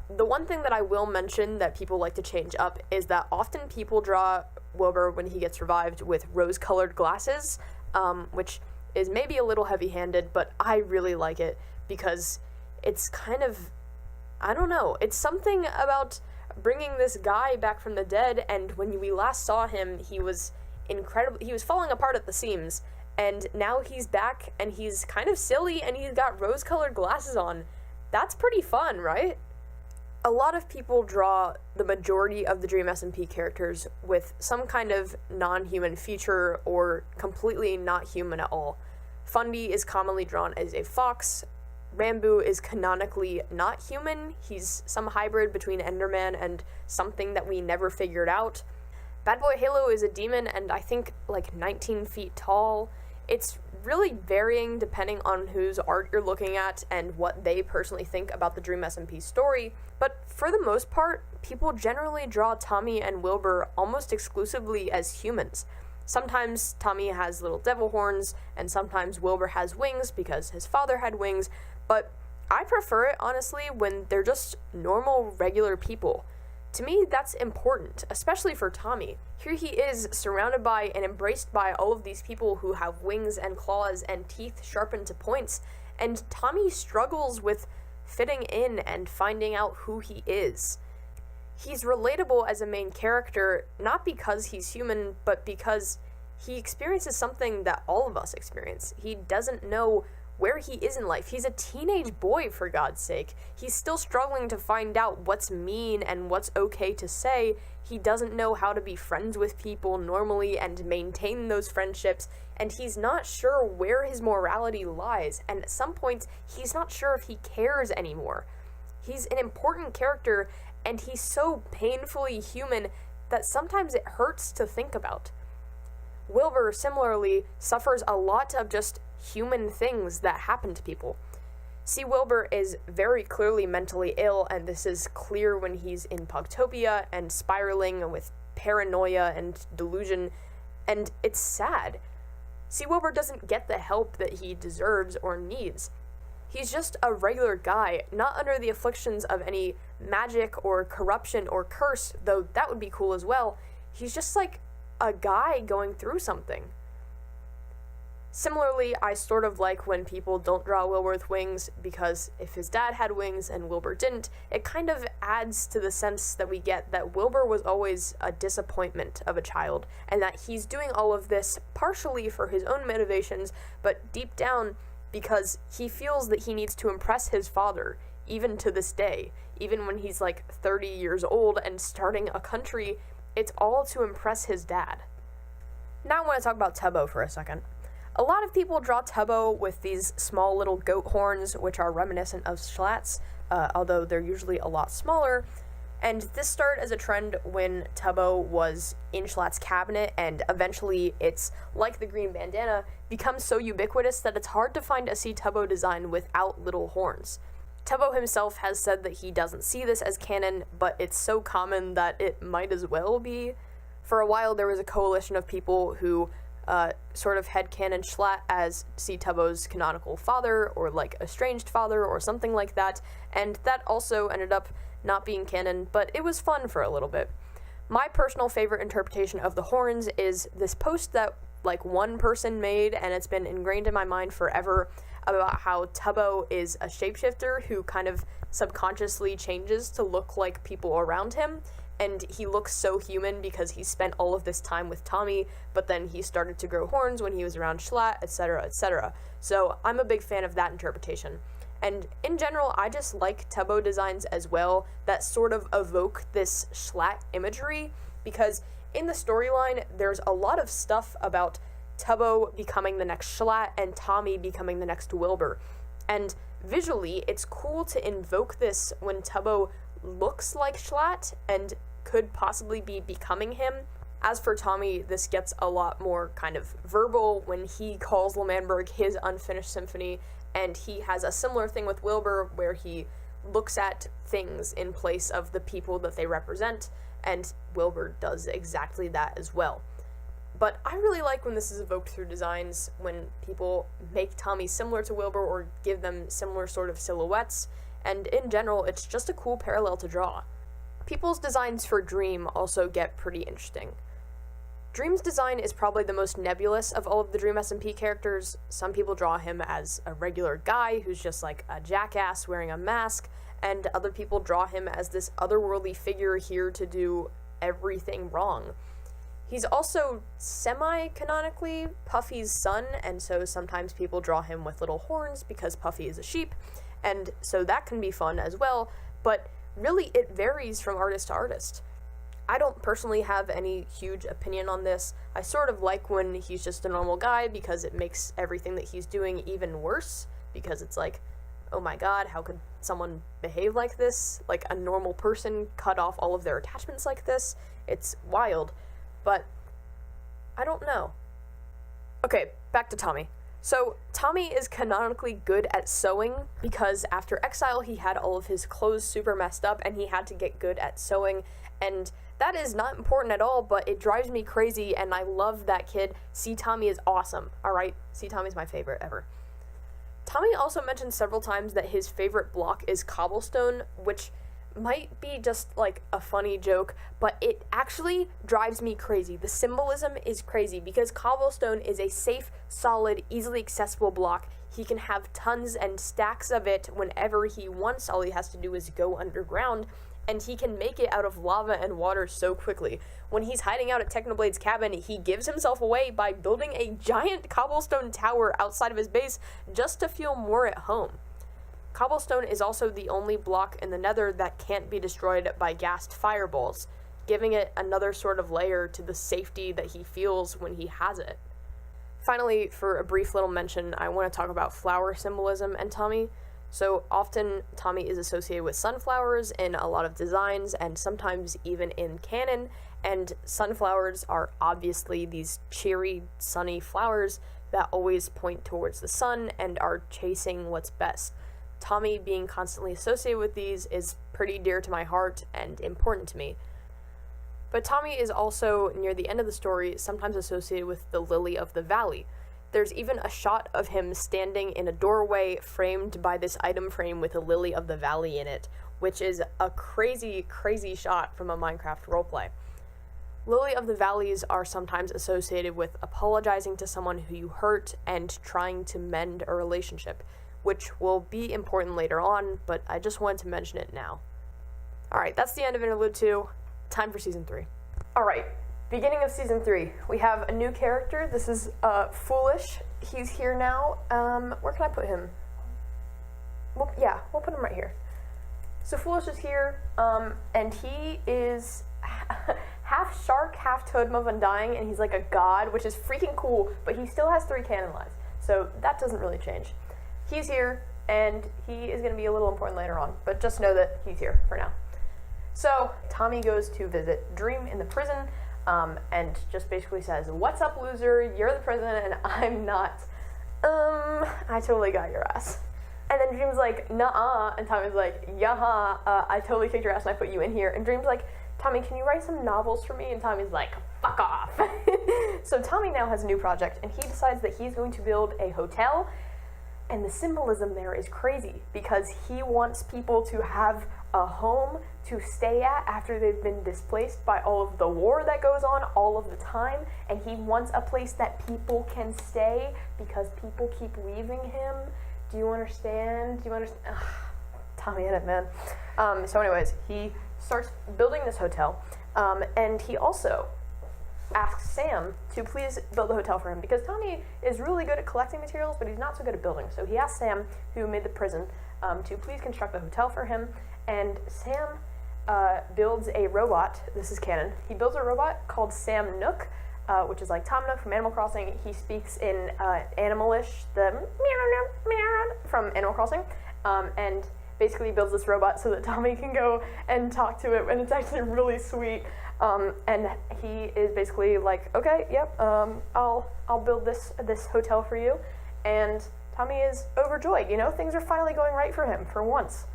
The one thing that I will mention that people like to change up is that often people draw Wilbur when he gets revived with rose-colored glasses, which is maybe a little heavy-handed, but I really like it because it's kind of, I don't know, it's something about bringing this guy back from the dead, and when we last saw him, he was falling apart at the seams, and now he's back, and he's kind of silly, and he's got rose-colored glasses on. That's pretty fun, right? A lot of people draw the majority of the Dream SMP characters with some kind of non-human feature or completely not human at all. Fundy is commonly drawn as a fox. Rambu is canonically not human. He's some hybrid between Enderman and something that we never figured out. Bad Boy Halo is a demon and I think like 19 feet tall. It's really varying depending on whose art you're looking at and what they personally think about the Dream SMP story, but for the most part, people generally draw Tommy and Wilbur almost exclusively as humans. Sometimes Tommy has little devil horns, and sometimes Wilbur has wings because his father had wings, but I prefer it, honestly, when they're just normal, regular people. To me, that's important, especially for Tommy. Here he is, surrounded by and embraced by all of these people who have wings and claws and teeth sharpened to points, and Tommy struggles with fitting in and finding out who he is. He's relatable as a main character, not because he's human, but because he experiences something that all of us experience. He doesn't know where he is in life. He's a teenage boy, for God's sake. He's still struggling to find out what's mean and what's okay to say. He doesn't know how to be friends with people normally and maintain those friendships, and he's not sure where his morality lies, and at some points, he's not sure if he cares anymore. He's an important character, and he's so painfully human that sometimes it hurts to think about. Wilbur, similarly, suffers a lot of just human things that happen to people. C. Wilbur is very clearly mentally ill, and this is clear when he's in Pogtopia and spiraling with paranoia and delusion, and it's sad. C. Wilbur doesn't get the help that he deserves or needs. He's just a regular guy, not under the afflictions of any magic or corruption or curse, though that would be cool as well. He's just like a guy going through something. Similarly, I sort of like when people don't draw Wilbur with wings, because if his dad had wings and Wilbur didn't, it kind of adds to the sense that we get that Wilbur was always a disappointment of a child, and that he's doing all of this partially for his own motivations, but deep down because he feels that he needs to impress his father, even to this day. Even when he's like 30 years old and starting a country, it's all to impress his dad. Now I want to talk about Tubbo for a second. A lot of people draw Tubbo with these small little goat horns, which are reminiscent of Schlatt's, although they're usually a lot smaller. And this started as a trend when Tubbo was in Schlatt's cabinet, and eventually it's, like the green bandana, becomes so ubiquitous that it's hard to find a C Tubbo design without little horns. Tubbo himself has said that he doesn't see this as canon, but it's so common that it might as well be. For a while there was a coalition of people who sort of headcanon Schlatt as C Tubbo's canonical father, or like estranged father, or something like that, and that also ended up not being canon, but it was fun for a little bit. My personal favorite interpretation of the horns is this post that like one person made, and it's been ingrained in my mind forever, about how Tubbo is a shapeshifter who kind of subconsciously changes to look like people around him, and he looks so human because he spent all of this time with Tommy, but then he started to grow horns when he was around Schlatt, etc., etc. So I'm a big fan of that interpretation. And in general, I just like Tubbo designs as well that sort of evoke this Schlatt imagery, because in the storyline, there's a lot of stuff about Tubbo becoming the next Schlatt and Tommy becoming the next Wilbur. And visually, it's cool to invoke this when Tubbo looks like Schlatt and could possibly be becoming him. As for Tommy, this gets a lot more kind of verbal when he calls L'Manberg his unfinished symphony, and he has a similar thing with Wilbur where he looks at things in place of the people that they represent, and Wilbur does exactly that as well. But I really like when this is evoked through designs, when people make Tommy similar to Wilbur or give them similar sort of silhouettes, and in general, it's just a cool parallel to draw. People's designs for Dream also get pretty interesting. Dream's design is probably the most nebulous of all of the Dream SMP characters. Some people draw him as a regular guy who's just like a jackass wearing a mask, and other people draw him as this otherworldly figure here to do everything wrong. He's also semi-canonically Puffy's son, and so sometimes people draw him with little horns because Puffy is a sheep, and so that can be fun as well, but really it varies from artist to artist. I don't personally have any huge opinion on this. I sort of like when he's just a normal guy because it makes everything that he's doing even worse, because it's like, oh my god, how could someone behave like this? Like a normal person cut off all of their attachments like this? It's wild, but I don't know. Okay, back to Tommy. So, Tommy is canonically good at sewing because after Exile he had all of his clothes super messed up and he had to get good at sewing, and that is not important at all, but it drives me crazy and I love that kid. C Tommy is awesome, alright? C Tommy's my favorite ever. Tommy also mentioned several times that his favorite block is cobblestone, which might be just like a funny joke, but it actually drives me crazy. The symbolism is crazy because cobblestone is a safe, solid, easily accessible block. He can have tons and stacks of it whenever he wants. All he has to do is go underground, and he can make it out of lava and water so quickly. When he's hiding out at Technoblade's cabin, he gives himself away by building a giant cobblestone tower outside of his base just to feel more at home. Cobblestone is also the only block in the Nether that can't be destroyed by gassed fireballs, giving it another sort of layer to the safety that he feels when he has it. Finally, for a brief little mention, I want to talk about flower symbolism and Tommy. So often, Tommy is associated with sunflowers in a lot of designs, and sometimes even in canon, and sunflowers are obviously these cheery, sunny flowers that always point towards the sun and are chasing what's best. Tommy being constantly associated with these is pretty dear to my heart and important to me. But Tommy is also, near the end of the story, sometimes associated with the Lily of the Valley. There's even a shot of him standing in a doorway framed by this item frame with a Lily of the Valley in it, which is a crazy, crazy shot from a Minecraft roleplay. Lily of the Valleys are sometimes associated with apologizing to someone who you hurt and trying to mend a relationship, which will be important later on, but I just wanted to mention it now. Alright, that's the end of Interlude 2. Time for Season 3. Alright, beginning of Season 3. We have a new character. This is Foolish. He's here now. Where can I put him? We'll put him right here. So Foolish is here, and he is half shark, half totem of undying, and he's like a god, which is freaking cool, but he still has 3 canon lives, so that doesn't really change. He's here, and he is going to be a little important later on, but just know that he's here for now. So Tommy goes to visit Dream in the prison, and just basically says, "What's up, loser? You're the prison, and I'm not. I totally got your ass." And then Dream's like, "Nuh-uh," and Tommy's like, "Yaha, I totally kicked your ass and I put you in here." And Dream's like, "Tommy, can you write some novels for me?" And Tommy's like, "Fuck off." So Tommy now has a new project, and he decides that he's going to build a hotel. And the symbolism there is crazy, because he wants people to have a home to stay at after they've been displaced by all of the war that goes on all of the time, and he wants a place that people can stay because people keep leaving him. Do you understand? Ugh, Tommy in it, man. So anyways, he starts building this hotel, and he also asks Sam to please build the hotel for him, because Tommy is really good at collecting materials, but he's not so good at building. So he asks Sam, who made the prison, to please construct the hotel for him, and Sam builds a robot. This is canon. He builds a robot called Sam Nook, which is like Tom Nook from Animal Crossing. He speaks in Animalish, the meow from Animal Crossing, and basically builds this robot so that Tommy can go and talk to it, and it's actually really sweet. And he is basically like, "Okay, yep, I'll build this hotel for you," and Tommy is overjoyed. You know, things are finally going right for him for once.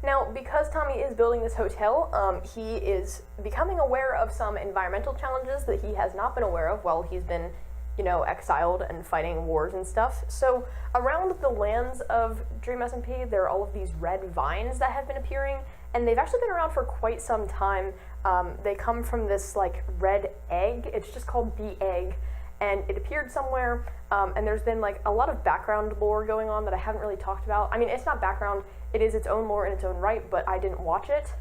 Now, because Tommy is building this hotel, he is becoming aware of some environmental challenges that he has not been aware of while he's been, you know, exiled and fighting wars and stuff. So around the lands of Dream SMP, there are all of these red vines that have been appearing, and they've actually been around for quite some time. They come from this like red egg. It's just called the egg, and it appeared somewhere, and there's been like a lot of background lore going on that I haven't really talked about. I mean, it's not background, it is its own lore in its own right, but I didn't watch it.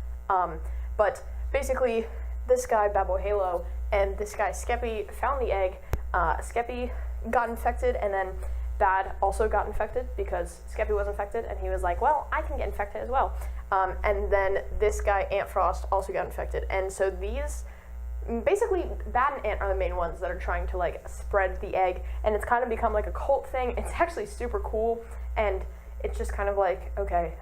But basically, this guy, Babo Halo, and this guy, Skeppy, found the egg. Skeppy got infected, and then Bad also got infected because Skeppy was infected, and he was like, "Well, I can get infected as well." And then this guy, Ant Frost, also got infected. And so these, basically, Bad and Ant are the main ones that are trying to, like, spread the egg, and it's kind of become, like, a cult thing. It's actually super cool, and it's just kind of like, okay,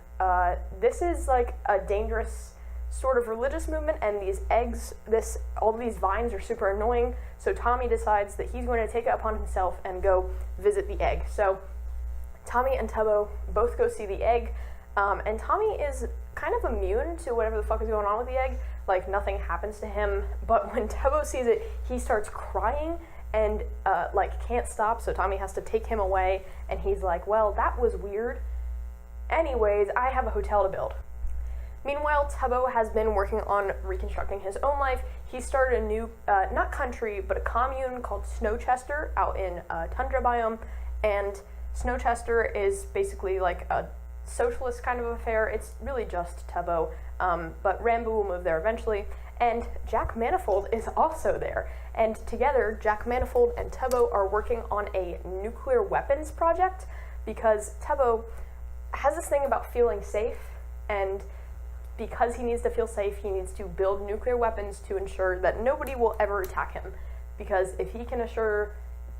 this is, like, a dangerous sort of religious movement, and these eggs, all of these vines are super annoying, so Tommy decides that he's going to take it upon himself and go visit the egg. So Tommy and Tubbo both go see the egg, and Tommy is kind of immune to whatever the fuck is going on with the egg. Like, nothing happens to him, but when Tubbo sees it, he starts crying and, like, can't stop, so Tommy has to take him away, and he's like, "Well, that was weird. Anyways, I have a hotel to build." Meanwhile, Tubbo has been working on reconstructing his own life. He started a new, not country, but a commune called Snowchester out in Tundra biome, and Snowchester is basically like a socialist kind of affair. It's really just Tubbo, but Rambo will move there eventually, and Jack Manifold is also there. And together, Jack Manifold and Tubbo are working on a nuclear weapons project, because Tubbo has this thing about feeling safe, and because he needs to feel safe, he needs to build nuclear weapons to ensure that nobody will ever attack him. Because if he can assure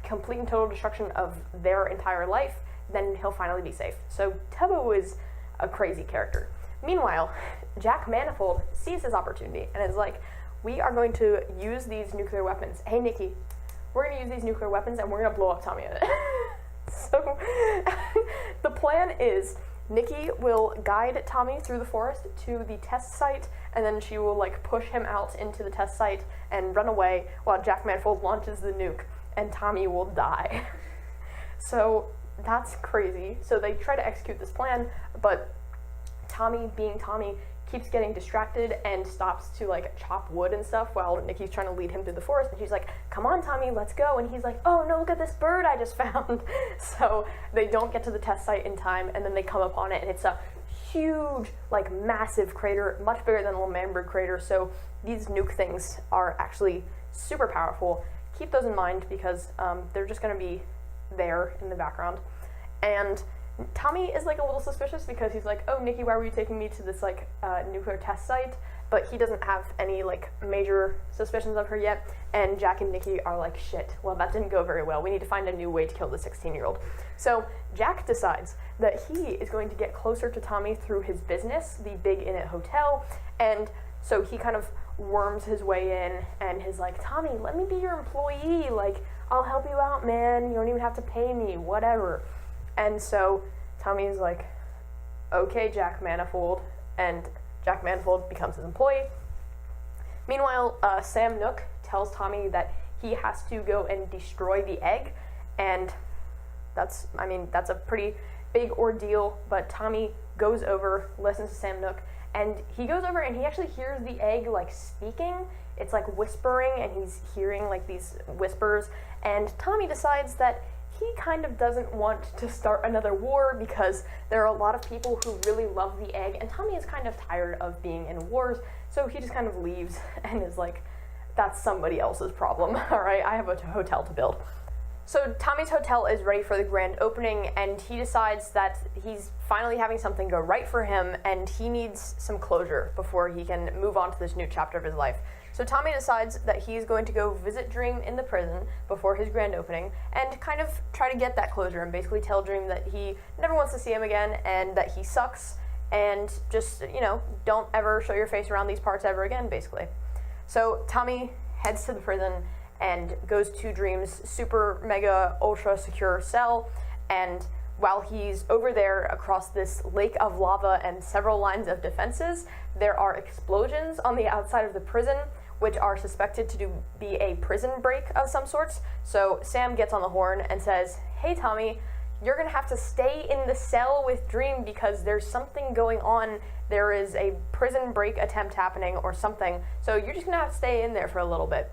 complete and total destruction of their entire life, then he'll finally be safe. So Tubbo is a crazy character. Meanwhile, Jack Manifold sees his opportunity and is like, "We are going to use these nuclear weapons. Hey, Nikki, we're going to use these nuclear weapons and we're going to blow up Tommy in it." So the plan is, Nikki will guide Tommy through the forest to the test site, and then she will, like, push him out into the test site and run away while Jack Manifold launches the nuke, and Tommy will die. So that's crazy. So they try to execute this plan, but Tommy, being Tommy, keeps getting distracted and stops to, like, chop wood and stuff while Nikki's trying to lead him through the forest, and she's like, "Come on, Tommy, let's go," and he's like, "Oh no, look at this bird I just found." So they don't get to the test site in time, and then they come upon it, and it's a huge, like, massive crater, much bigger than the Manberg crater, so these nuke things are actually super powerful. Keep those in mind, because they're just going to be there in the background. And Tommy is, like, a little suspicious, because he's like, "Oh, Nikki, why were you taking me to this, like, nuclear test site?" but he doesn't have any like major suspicions of her yet, and Jack and Nikki are like, shit, well, that didn't go very well. We need to find a new way to kill the 16-year-old. So Jack decides that he is going to get closer to Tommy through his business, the Big Inn Hotel, and so he kind of worms his way in and is like, Tommy, let me be your employee, like, I'll help you out, man, you don't even have to pay me, whatever. And so Tommy's like, okay, Jack Manifold, and Jack Manifold becomes his employee. Meanwhile, Sam Nook tells Tommy that he has to go and destroy the egg, and that's a pretty big ordeal, but Tommy goes over, listens to Sam Nook, and he goes over and he actually hears the egg like speaking. It's like whispering, and he's hearing like these whispers, and Tommy decides that he kind of doesn't want to start another war because there are a lot of people who really love the egg, and Tommy is kind of tired of being in wars, so he just kind of leaves and is like, that's somebody else's problem, alright, I have a hotel to build. So Tommy's hotel is ready for the grand opening, and he decides that he's finally having something go right for him, and he needs some closure before he can move on to this new chapter of his life. So Tommy decides that he's going to go visit Dream in the prison before his grand opening and kind of try to get that closure and basically tell Dream that he never wants to see him again and that he sucks and just, don't ever show your face around these parts ever again, basically. So Tommy heads to the prison and goes to Dream's super mega ultra secure cell, and while he's over there across this lake of lava and several lines of defenses, there are explosions on the outside of the prison, which are suspected to be a prison break of some sorts. So Sam gets on the horn and says, hey Tommy, you're gonna have to stay in the cell with Dream because there's something going on. There is a prison break attempt happening or something, so you're just gonna have to stay in there for a little bit.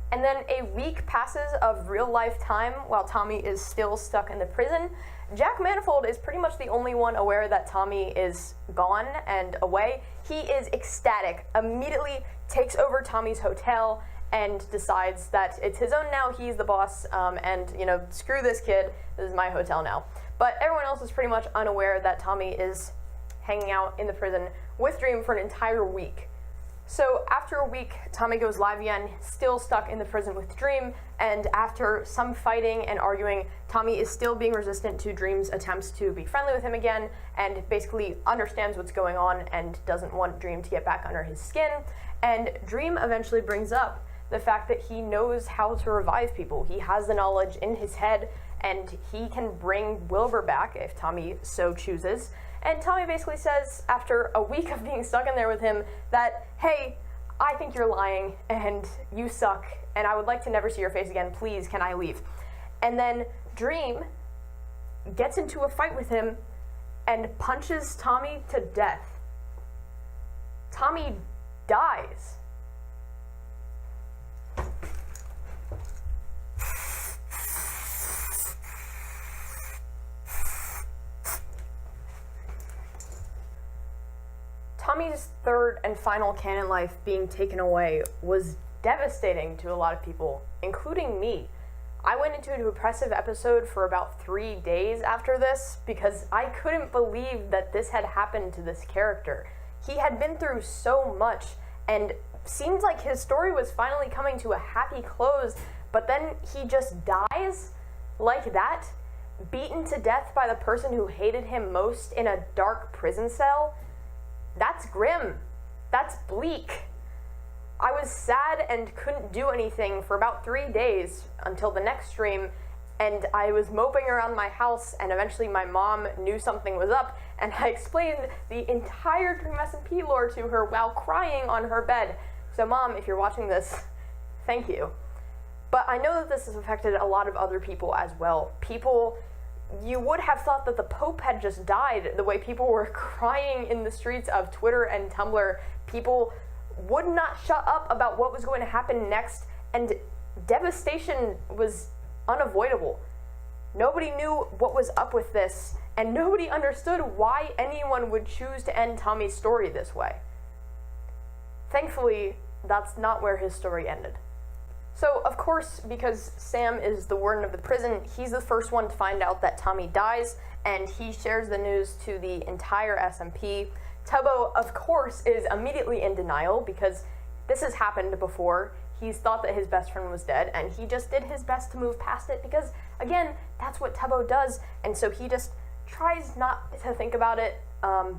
And then a week passes of real life time while Tommy is still stuck in the prison. Jack Manifold is pretty much the only one aware that Tommy is gone and away. He is ecstatic, immediately takes over Tommy's hotel and decides that it's his own now, he's the boss, and screw this kid, this is my hotel now. But everyone else is pretty much unaware that Tommy is hanging out in the prison with Dream for an entire week. So after a week, Tommy goes live again, still stuck in the prison with Dream, and after some fighting and arguing, Tommy is still being resistant to Dream's attempts to be friendly with him again, and basically understands what's going on and doesn't want Dream to get back under his skin. And Dream eventually brings up the fact that he knows how to revive people. He has the knowledge in his head, and he can bring Wilbur back if Tommy so chooses. And Tommy basically says, after a week of being stuck in there with him, that, hey, I think you're lying, and you suck, and I would like to never see your face again. Please, can I leave? And then Dream gets into a fight with him and punches Tommy to death. Tommy dies. Tommy's third and final canon life being taken away was devastating to a lot of people, including me. I went into a depressive episode for about 3 days after this because I couldn't believe that this had happened to this character. He had been through so much and seemed like his story was finally coming to a happy close, but then he just dies like that, beaten to death by the person who hated him most in a dark prison cell. That's grim. That's bleak. I was sad and couldn't do anything for about 3 days until the next stream, and I was moping around my house, and eventually my mom knew something was up, and I explained the entire Dream SMP lore to her while crying on her bed. So Mom, if you're watching this, thank you. But I know that this has affected a lot of other people as well. You would have thought that the Pope had just died, the way people were crying in the streets of Twitter and Tumblr. People would not shut up about what was going to happen next, and devastation was unavoidable. Nobody knew what was up with this, and nobody understood why anyone would choose to end Tommy's story this way. Thankfully, that's not where his story ended. So, of course, because Sam is the warden of the prison, he's the first one to find out that Tommy dies, and he shares the news to the entire SMP. Tubbo, of course, is immediately in denial because this has happened before. He's thought that his best friend was dead, and he just did his best to move past it because, again, that's what Tubbo does, and so he just tries not to think about it,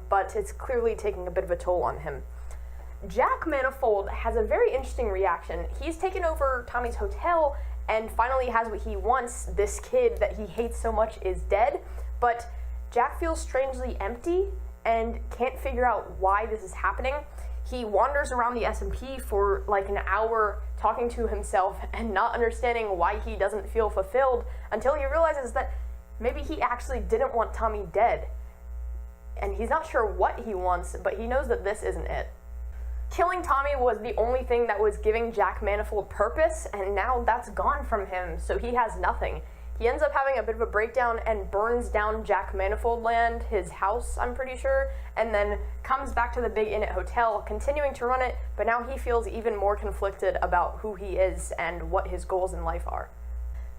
but it's clearly taking a bit of a toll on him. Jack Manifold has a very interesting reaction. He's taken over Tommy's hotel and finally has what he wants. This kid that he hates so much is dead, but Jack feels strangely empty and can't figure out why this is happening. He wanders around the SMP for like an hour talking to himself and not understanding why he doesn't feel fulfilled until he realizes that maybe he actually didn't want Tommy dead. And he's not sure what he wants, but he knows that this isn't it. Killing Tommy was the only thing that was giving Jack Manifold purpose, and now that's gone from him, so he has nothing. He ends up having a bit of a breakdown and burns down Jack Manifold Land, his house, I'm pretty sure, and then comes back to the Big Inn Hotel, continuing to run it, but now he feels even more conflicted about who he is and what his goals in life are.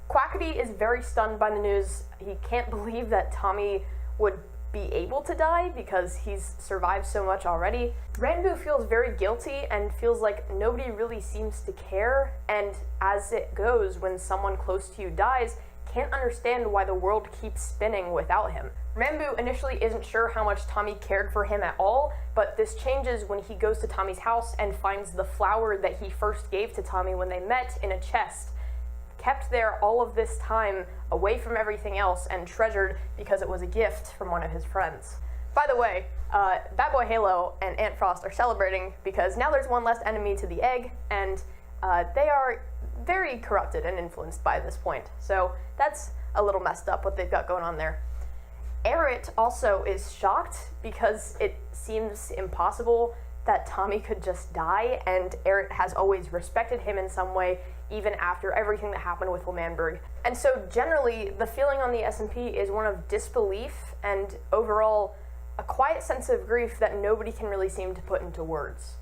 Quackity is very stunned by the news. He can't believe that Tommy would be able to die because he's survived so much already. Ranboo feels very guilty and feels like nobody really seems to care, and as it goes, when someone close to you dies, can't understand why the world keeps spinning without him. Ranboo initially isn't sure how much Tommy cared for him at all, but this changes when he goes to Tommy's house and finds the flower that he first gave to Tommy when they met in a chest, kept there all of this time away from everything else and treasured because it was a gift from one of his friends. By the way, Bad Boy Halo and Aunt Frost are celebrating because now there's one less enemy to the egg, and they are very corrupted and influenced by this point. So that's a little messed up what they've got going on there. Aerith also is shocked because it seems impossible that Tommy could just die, and Aerith has always respected him in some way, even after everything that happened with L'Manberg. And so generally, the feeling on the SMP is one of disbelief and overall a quiet sense of grief that nobody can really seem to put into words.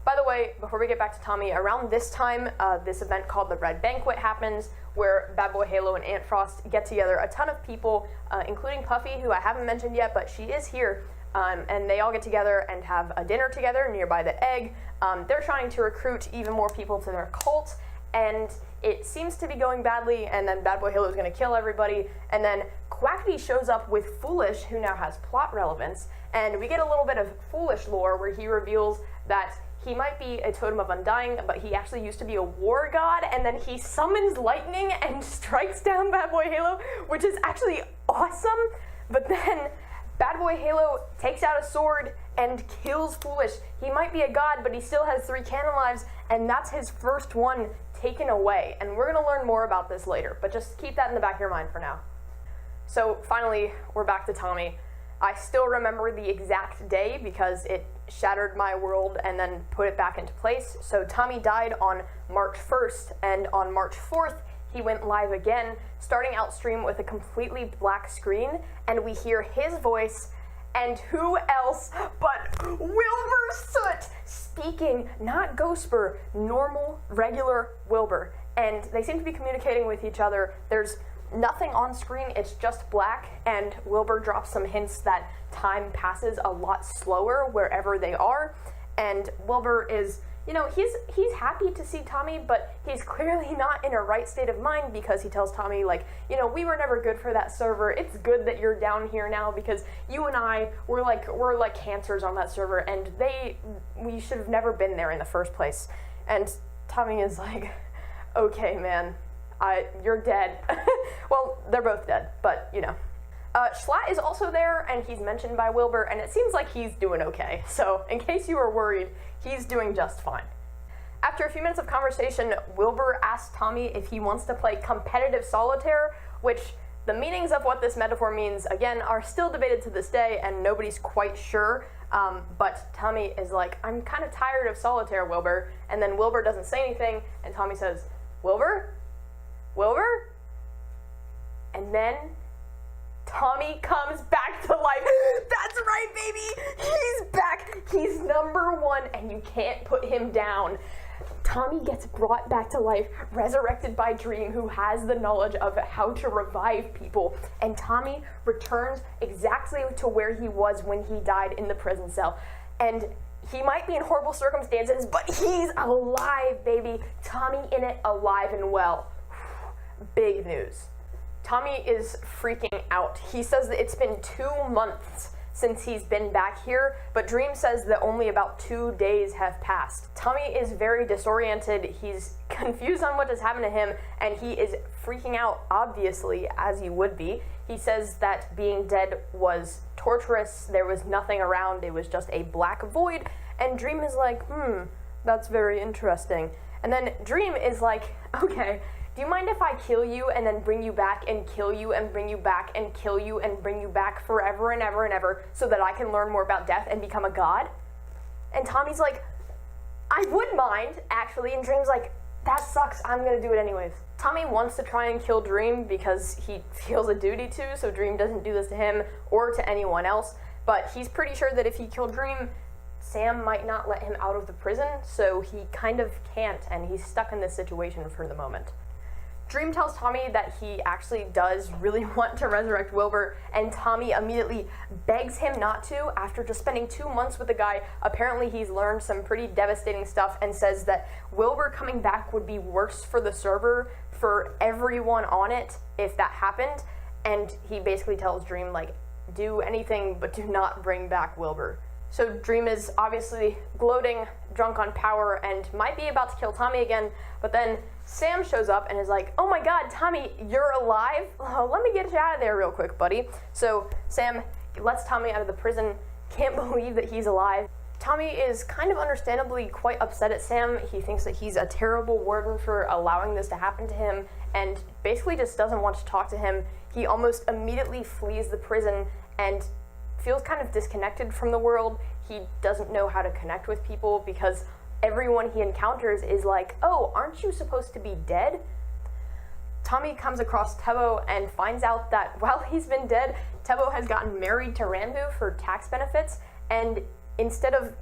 By the way, before we get back to Tommy, around this time, this event called the Red Banquet happens, where Bad Boy Halo and Aunt Frost get together a ton of people, including Puffy, who I haven't mentioned yet, but she is here, and they all get together and have a dinner together nearby the egg. They're trying to recruit even more people to their cult, and it seems to be going badly, and then Bad Boy Halo is going to kill everybody, and then Quackity shows up with Foolish, who now has plot relevance, and we get a little bit of Foolish lore where he reveals that he might be a totem of undying, but he actually used to be a war god, and then he summons lightning and strikes down Bad Boy Halo, which is actually awesome. But then Bad Boy Halo takes out a sword and kills Foolish. He might be a god, but he still has 3 canon lives, and that's his first one taken away. And we're gonna learn more about this later, but just keep that in the back of your mind for now. So finally, we're back to Tommy. I still remember the exact day because it shattered my world and then put it back into place. So Tommy died on March 1st, and on March 4th, he went live again, starting out stream with a completely black screen, and we hear his voice, and who else but Wilbur Soot speaking, not Ghostbur, normal, regular Wilbur. And they seem to be communicating with each other. There's nothing on screen, it's just black, and Wilbur drops some hints that time passes a lot slower wherever they are, and Wilbur is, you know, he's happy to see Tommy, but he's clearly not in a right state of mind because he tells Tommy, like, you know, we were never good for that server, it's good that you're down here now because you and I, we're like cancers on that server, and we should have never been there in the first place. And Tommy is like, okay, man, you're dead. Well, they're both dead, but, you know. Schlatt is also there, and he's mentioned by Wilbur, and it seems like he's doing okay. So, in case you were worried, he's doing just fine. After a few minutes of conversation, Wilbur asks Tommy if he wants to play competitive solitaire, which the meanings of what this metaphor means, again, are still debated to this day, and nobody's quite sure. But Tommy is like, I'm kind of tired of solitaire, Wilbur. And then Wilbur doesn't say anything, and Tommy says, Wilbur? Wilbur? And then Tommy comes back to life. That's right, baby! He's back! He's number 1, and you can't put him down. Tommy gets brought back to life, resurrected by Dream, who has the knowledge of how to revive people, and Tommy returns exactly to where he was when he died in the prison cell. And he might be in horrible circumstances, but he's alive, baby. Tommy in it, alive and well. Big news. Tommy is freaking out. He says that it's been 2 months since he's been back here, but Dream says that only about 2 days have passed. Tommy is very disoriented, he's confused on what has happened to him, and he is freaking out, obviously, as he would be. He says that being dead was torturous, there was nothing around, it was just a black void, and Dream is like, that's very interesting. And then Dream is like, okay, do you mind if I kill you and then bring you back and kill you and bring you back and kill you and bring you back forever and ever and ever so that I can learn more about death and become a god? And Tommy's like, I would mind, actually. And Dream's like, that sucks, I'm gonna do it anyways. Tommy wants to try and kill Dream because he feels a duty to, so Dream doesn't do this to him or to anyone else. But he's pretty sure that if he killed Dream, Sam might not let him out of the prison, so he kind of can't, and he's stuck in this situation for the moment. Dream tells Tommy that he actually does really want to resurrect Wilbur, and Tommy immediately begs him not to after just spending 2 months with the guy. Apparently he's learned some pretty devastating stuff and says that Wilbur coming back would be worse for the server, for everyone on it, if that happened. And he basically tells Dream, like, do anything but do not bring back Wilbur. So Dream is obviously gloating, drunk on power, and might be about to kill Tommy again, but then Sam shows up and is like, oh my god, Tommy, you're alive? Oh, let me get you out of there real quick, buddy. So Sam lets Tommy out of the prison, can't believe that he's alive. Tommy is kind of understandably quite upset at Sam. He thinks that he's a terrible warden for allowing this to happen to him, and basically just doesn't want to talk to him. He almost immediately flees the prison and feels kind of disconnected from the world. He doesn't know how to connect with people because everyone he encounters is like, oh, aren't you supposed to be dead? Tommy comes across Tebo and finds out that while he's been dead, Tebo has gotten married to Rambu for tax benefits, and instead of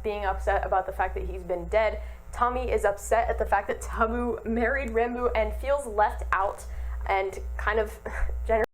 being upset about the fact that he's been dead, Tommy is upset at the fact that Tebo married Rambu and feels left out and kind of